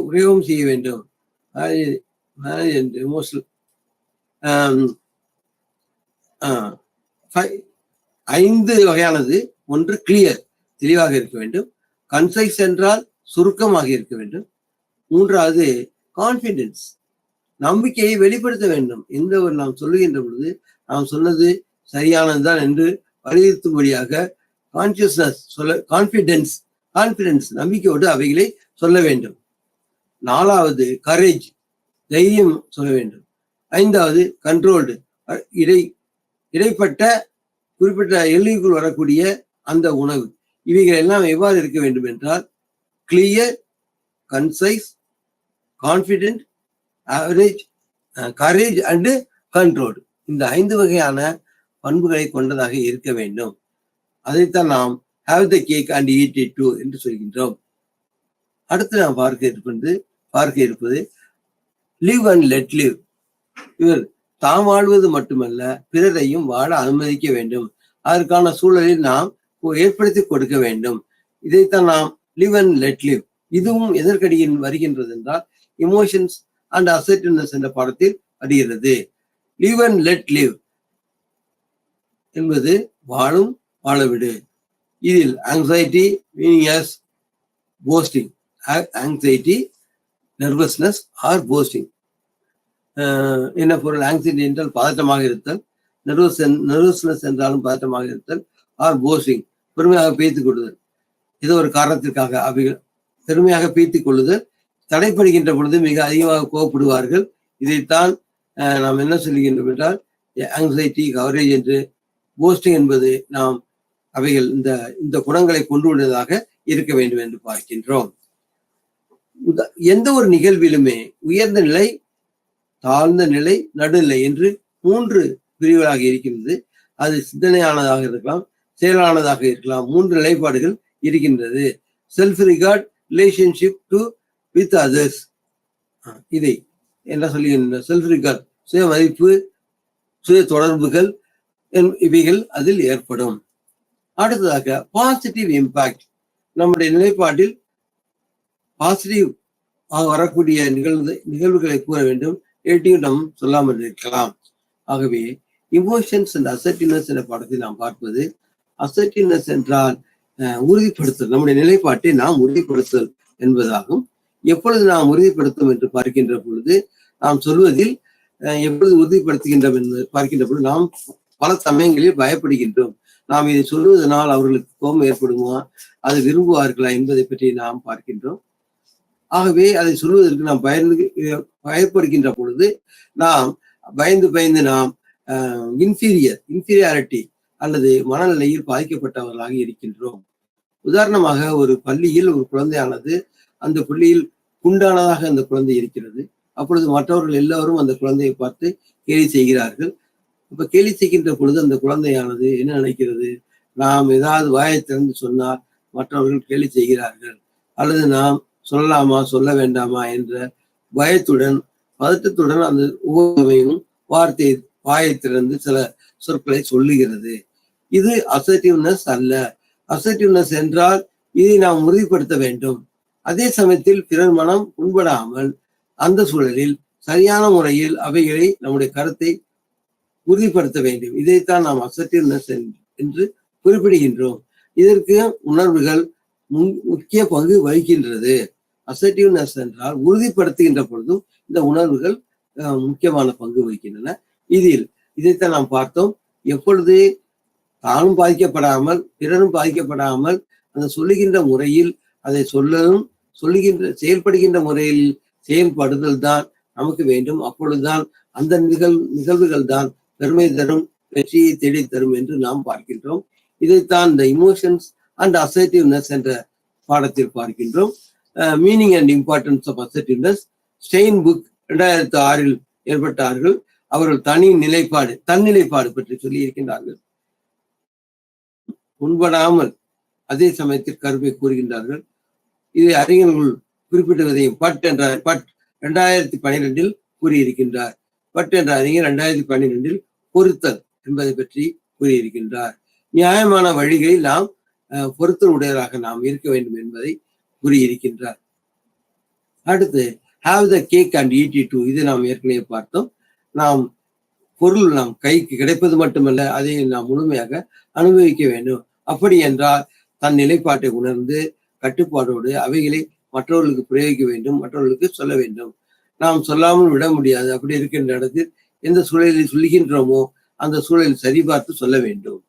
பிரயோகம் செய்ய வேண்டும். எமோஷனல் 5 வகையானது. ஒன்று கிளியர், தெளிவாக இருக்க வேண்டும். கன்சைஸ் என்றால் சுருக்கமாக இருக்க வேண்டும். 3வது கான்பிடன்ஸ், நம்பிக்கையை வெளிப்படுத்த வேண்டும். எந்த ஒரு நாம் சொல்லுகின்ற பொழுது நாம் சொன்னது சரியானதுதான் என்று வலியுறுத்தும்படியாக கான்பிடன்ஸ் நம்பிக்கையோடு அவைகளை சொல்ல வேண்டும். 4வது கரேஜ், தைரியம் சொல்ல வேண்டும். 5வது கண்ட்ரோல்டு, இடைப்பட்ட குறிப்பிட்ட எல்லைக்குள் வரக்கூடிய அந்த உணவு. இவைகள் எல்லாம் எவ்வாறு இருக்க வேண்டும் என்றால், clear, concise, confident, average, courage and controlled. இந்த 5 வகையான பண்புகளை கொண்டதாக இருக்க வேண்டும். அதைத்தான் நாம் have the cake and eat it too என்று சொல்கின்றோம். அடுத்து நாம் பார்க்க இருப்பது லிவ் அண்ட் லெட் லிவ். இவர் தாம் வாழ்வது மட்டுமல்ல, பிறரையும் வாழ அனுமதிக்க வேண்டும். அதற்கான சூழலை நாம் ஏற்படுத்தி கொடுக்க வேண்டும். இதைத்தான் நாம் லிவ் அண்ட் லெட் லிவ். இதுவும் எதற்கடியில் வருகின்றது என்றால், இமோஷன்ஸ் அண்ட் அசர்ட்டிவ்னஸ் என்ற பாடத்தில் வருகிறது. லிவ் அண்ட் லெட் லிவ் என்பது வாழும் வாழவிடு. இதில் anxiety meaning as posting. Anxiety, nervousness or posting. என்ன பொருள்? ஆங்ஸைட்டி என்றால் பதட்டமாக இருத்தல், நர்வஸ்னஸ் என்றாலும் பதட்டமாக இருத்தல், ஆர் போஸ்டிங் பெருமையாக பேய்த்துக் கொள்ளுதல். ஏதோ ஒரு காரணத்திற்காக அவைகள் பெருமையாக பேய்த்துக் கொள்ளுதல். தடைப்படுகின்ற பொழுது மிக அதிகமாக கோவப்படுவார்கள். இதைத்தான் நாம் என்ன சொல்லுகின்றோம் என்றால் ஆங்ஸைட்டி, கவரேஜ் என்று. போஸ்டிங் என்பது நாம் அவைகள் இந்த குணங்களை கொண்டுள்ளதாக இருக்க வேண்டும் என்று பார்க்கின்றோம். எந்த ஒரு நிகழ்விலுமே உயர்ந்த நிலை, தாழ்ந்த நிலை, நடுநிலை என்று 3 பிரிவுகளாக இருக்கின்றது. அது சிந்தனையானதாக இருக்கலாம், செயலானதாக இருக்கலாம். 3 நிலைப்பாடுகள் இருக்கின்றது. Self regard, relationship to with others. இதை என்ன சொல்லுகின்ற செல்ஃப் ரிகார்ட், சுய மதிப்பு, சுய தொடர்புகள், இவைகள் அதில் ஏற்படும். அடுத்ததாக பாசிட்டிவ் இம்பாக்ட். நம்முடைய நிலைப்பாட்டில் பாசிட்டிவ் வரக்கூடிய நிகழ்வுகளை கூற வேண்டும். நெகட்டிவ் நாம் சொல்லாமல் இருக்கலாம். ஆகவே இமோஷன்ஸ் அண்ட் அசர்ட்டிவ்னஸ் என்ற பாடத்தில் நாம் பார்ப்பது, அசர்ட்டிவ்னஸ் என்றால் உறுதிப்படுத்தல், நம்முடைய நிலைப்பாட்டை நாம் உறுதிப்படுத்தல் என்பதாகும். எப்பொழுது நாம் உறுதிப்படுத்தும் என்று பார்க்கின்ற பொழுது, நாம் சொல்வதில் எப்பொழுது உறுதிப்படுத்துகின்றோம் என்று பார்க்கின்ற பொழுது, நாம் பல சமயங்களில் பயப்படுகின்றோம். நாம் இதை சொல்வதனால் அவர்களுக்கு கோபம் ஏற்படுமா, அது விரும்புவார்களா என்பதை பற்றி நாம் பார்க்கின்றோம். ஆகவே அதை சொல்வதற்கு நாம் பயப்படுகின்ற பொழுது நாம் பயந்து நாம் இன்ஃபீரியாரிட்டி அல்லது மனநிலையில் பாதிக்கப்பட்டவர்களாக இருக்கின்றோம். உதாரணமாக ஒரு பள்ளியில் ஒரு குழந்தையானது அந்த பள்ளியில் குண்டானதாக அந்த குழந்தை இருக்கிறது. அப்பொழுது மற்றவர்கள் எல்லோரும் அந்த குழந்தையை பார்த்து கேலி செய்கிறார்கள். இப்ப கேலி செய்கின்ற பொழுது அந்த குழந்தையானது என்ன நினைக்கிறது, நாம் ஏதாவது வாயை திறந்து சொன்னால் மற்றவர்கள் கேலி செய்கிறார்கள், அல்லது நாம் சொல்லலாமா சொல்ல வேண்டாமா என்ற பயத்துடன் பதட்டத்துடன் அந்த ஒவ்வொரு வார்த்தையை வாயை திறந்து சில சொற்களை சொல்லுகிறது. இது அசர்ட்டிவ்னஸ் அல்ல. அசர்ட்டிவ்னஸ் என்றால் இதை நாம் உறுதிப்படுத்த வேண்டும். அதே சமயத்தில் பிறர் மனம் புண்படாமல் அந்த சூழலில் சரியான முறையில் அவைகளை நம்முடைய கருத்தை உறுதிப்படுத்த வேண்டும். இதைத்தான் நாம் அசர்ட்டிவ்னஸ் என்று குறிப்பிடுகின்றோம். இதற்கு உணர்வுகள் முக்கிய பங்கு வகிக்கின்றது. அசர்ட்டிவ்னஸ் என்றால் உறுதிப்படுத்துகின்ற பொழுதும் இந்த உணர்வுகள் முக்கியமான பங்கு வகிக்கின்றன. இதைத்தான் நாம் பார்த்தோம். எப்பொழுது தானும் பாதிக்கப்படாமல் பிறரும் பாதிக்கப்படாமல் அந்த சொல்லுகின்ற முறையில் அதை செயல்படுகின்ற முறையில் செயல்படுதல் தான் நமக்கு வேண்டும். அப்பொழுதுதான் அந்த நிகழ்வுகள் தான் பெருமை தரும், வெற்றியை தேடி தரும் என்று நாம் பார்க்கின்றோம். இதைத்தான் இந்த இமோஷன்ஸ் அண்ட் அசர்ட்டிவ்னஸ் என்ற பாடத்தில் பார்க்கின்றோம். Meaning and importance of assertiveness Stein book 2006 ஏற்பட்டார்கள். அவர்கள் தன்னிலைப்பாடு பற்றி சொல்லி இருக்கின்றார்கள். உண்படாமல் அதே சமயத்தில் கருப்பை கூறுகின்றார்கள். இதை அறிஞர்கள் குறிப்பிட்டதையும் பட் 2012 கூறியிருக்கின்றார். பட் என்ற அறிஞர் 2012 பொருத்தல் என்பதை பற்றி கூறியிருக்கின்றார். நியாயமான வழிகளில் நாம் பொருத்தல் உடையவராக நாம் இருக்க வேண்டும் என்பதை கூறியிருக்கின்றார். அடுத்து have the cake and eat it too. இது நாம் ஏற்கனவே பார்த்தோம். நாம் பொருள் நாம் கைக்கு கிடைப்பது மட்டுமல்ல, அதை நாம் முழுமையாக அனுபவிக்க வேண்டும். அப்படி என்றால் தன் நிலைப்பாட்டை உணர்ந்து கட்டுப்பாடோடு அவைகளை மற்றவர்களுக்கு பிரயோகிக்க வேண்டும், மற்றவர்களுக்கு சொல்ல வேண்டும். நாம் சொல்லாமல் விட முடியாது. அப்படி இருக்கின்ற இடத்தில் எந்த சூழலில் சொல்லுகின்றோமோ அந்த சூழலில் சரிபார்த்து சொல்ல வேண்டும்.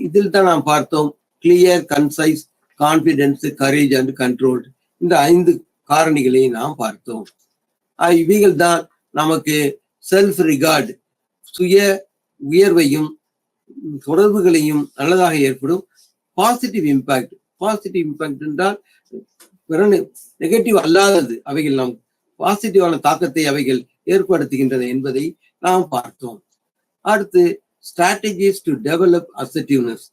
இதில் தான் நாம் பார்த்தோம் clear, concise, confidence, courage and control. இந்த 5 காரணிகளை நாம் பார்த்தோம். இவைகள் தான் நமக்கு செல்ஃப் ரிகார்டு, சுய உயர்வையும் தொடர்புகளையும் நல்லதாக ஏற்படும் பாசிட்டிவ் இம்பாக்ட். பாசிட்டிவ் இம்பாக்ட் என்றால் நெகட்டிவ் அல்லாதது, அவைகள் நாம் பாசிட்டிவான தாக்கத்தை அவைகள் ஏற்படுத்துகின்றன என்பதை நாம் பார்த்தோம். அடுத்து ஸ்ட்ராட்டஜிஸ் டு டெவலப் அசர்ட்டிவ்னஸ்.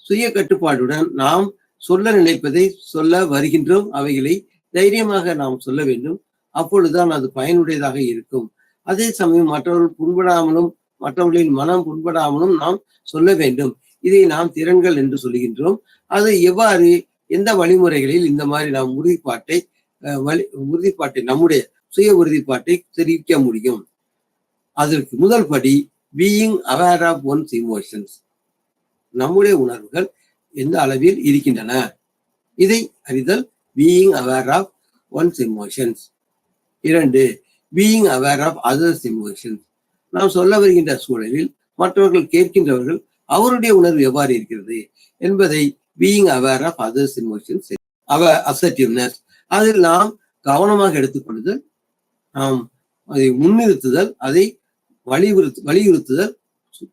சுய கட்டுப்பாடுடன் நாம் சொல்ல நினைப்பதை சொல்ல வருகின்றோம். அவைகளை தைரியமாக நாம் சொல்ல வேண்டும். அப்பொழுதுதான் அது பயனுடையதாக இருக்கும். அதே சமயம் மற்றவர்கள் புண்படாமலும் மற்றவர்களின் மனம் புண்படாமலும் நாம் சொல்ல வேண்டும். இதை நாம் திறன்கள் என்று சொல்லுகின்றோம். அது எவ்வாறு, எந்த வழிமுறைகளில் இந்த மாதிரி நாம் உறுதிப்பாட்டை நம்முடைய சுய உறுதிப்பாட்டை தெரிவிக்க முடியும்? அதற்கு முதல் படி being aware of one's emotions. நம்முடைய உணர்வுகள் எந்த அளவில் இருக்கின்றன இதை அறிதல். Being aware of one's emotions. 2, being aware of others emotions. நாம் சொல்ல வருகின்ற சூழலில் மற்றவர்கள் கேட்கின்றவர்கள் அவருடைய உணர்வு எவ்வாறு இருக்கிறது என்பதை being aware of others emotions, assertiveness. அதில் நாம் கவனமாக எடுத்துக்கொள்ளுதல், நாம் அதை முன்னிறுத்துதல், அதை வலியுறுத்துதல்,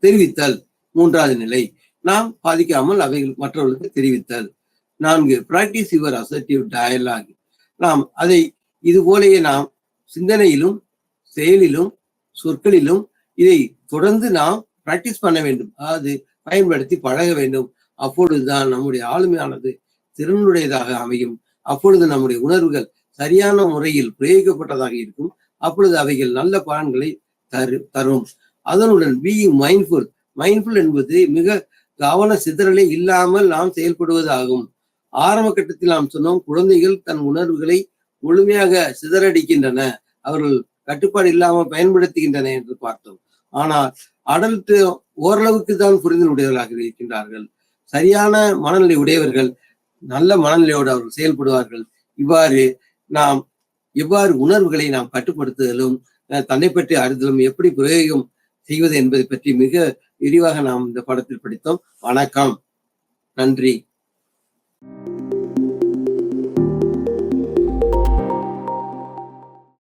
தெரிவித்தல். 3வது நிலை நாம் பாதிக்காமல் அவைகள் மற்றவர்களுக்கு தெரிவித்தல். 4, பிராக்டிஸ் யுவர் அசர்ட்டிவ் டயலாக். நாம் அதை இதுபோலேயே நாம் சிந்தனையிலும் செயலிலும் சொற்களிலும் இதை தொடர்ந்து நாம் பிராக்டிஸ் பண்ண வேண்டும், அதாவது பயன்படுத்தி பழக வேண்டும். அப்பொழுதுதான் நம்முடைய ஆளுமையானது திறனுடையதாக அமையும். அப்பொழுது நம்முடைய உணர்வுகள் சரியான முறையில் பிரயோகிக்கப்பட்டதாக இருக்கும். அப்பொழுது அவைகள் நல்ல பலன்களை தரும். அதனுடன் பீயிங் மைண்ட்ஃபுல். மைண்ட்ஃபுல் என்பது மிக கவன சிதறலே இல்லாமல் நாம் செயல்படுவது ஆகும். ஆரம்ப கட்டத்தில் நாம் சொன்னோம், குழந்தைகள் தன் உணர்வுகளை முழுமையாக சிதறடிக்கின்றன, அவர்கள் கட்டுப்பாடு இல்லாமல் பயன்படுத்துகின்றன என்று பார்த்தோம். ஆனால் அடல்ட் ஓரளவுக்கு தான் புரிதல் உடையவர்களாக இருக்கின்றார்கள். சரியான மனநிலை உடையவர்கள் நல்ல மனநிலையோடு அவர்கள் செயல்படுவார்கள். இவ்வாறு நாம் எவ்வாறு உணர்வுகளை நாம் கட்டுப்படுத்துதலும் தன்னை பற்றி அறிதலும் எப்படி பிரயோகம் செய்வது என்பதை பற்றி மிக விரிவாக நாம் இந்த பாடத்தில் படித்தோம். வணக்கம். நன்றி.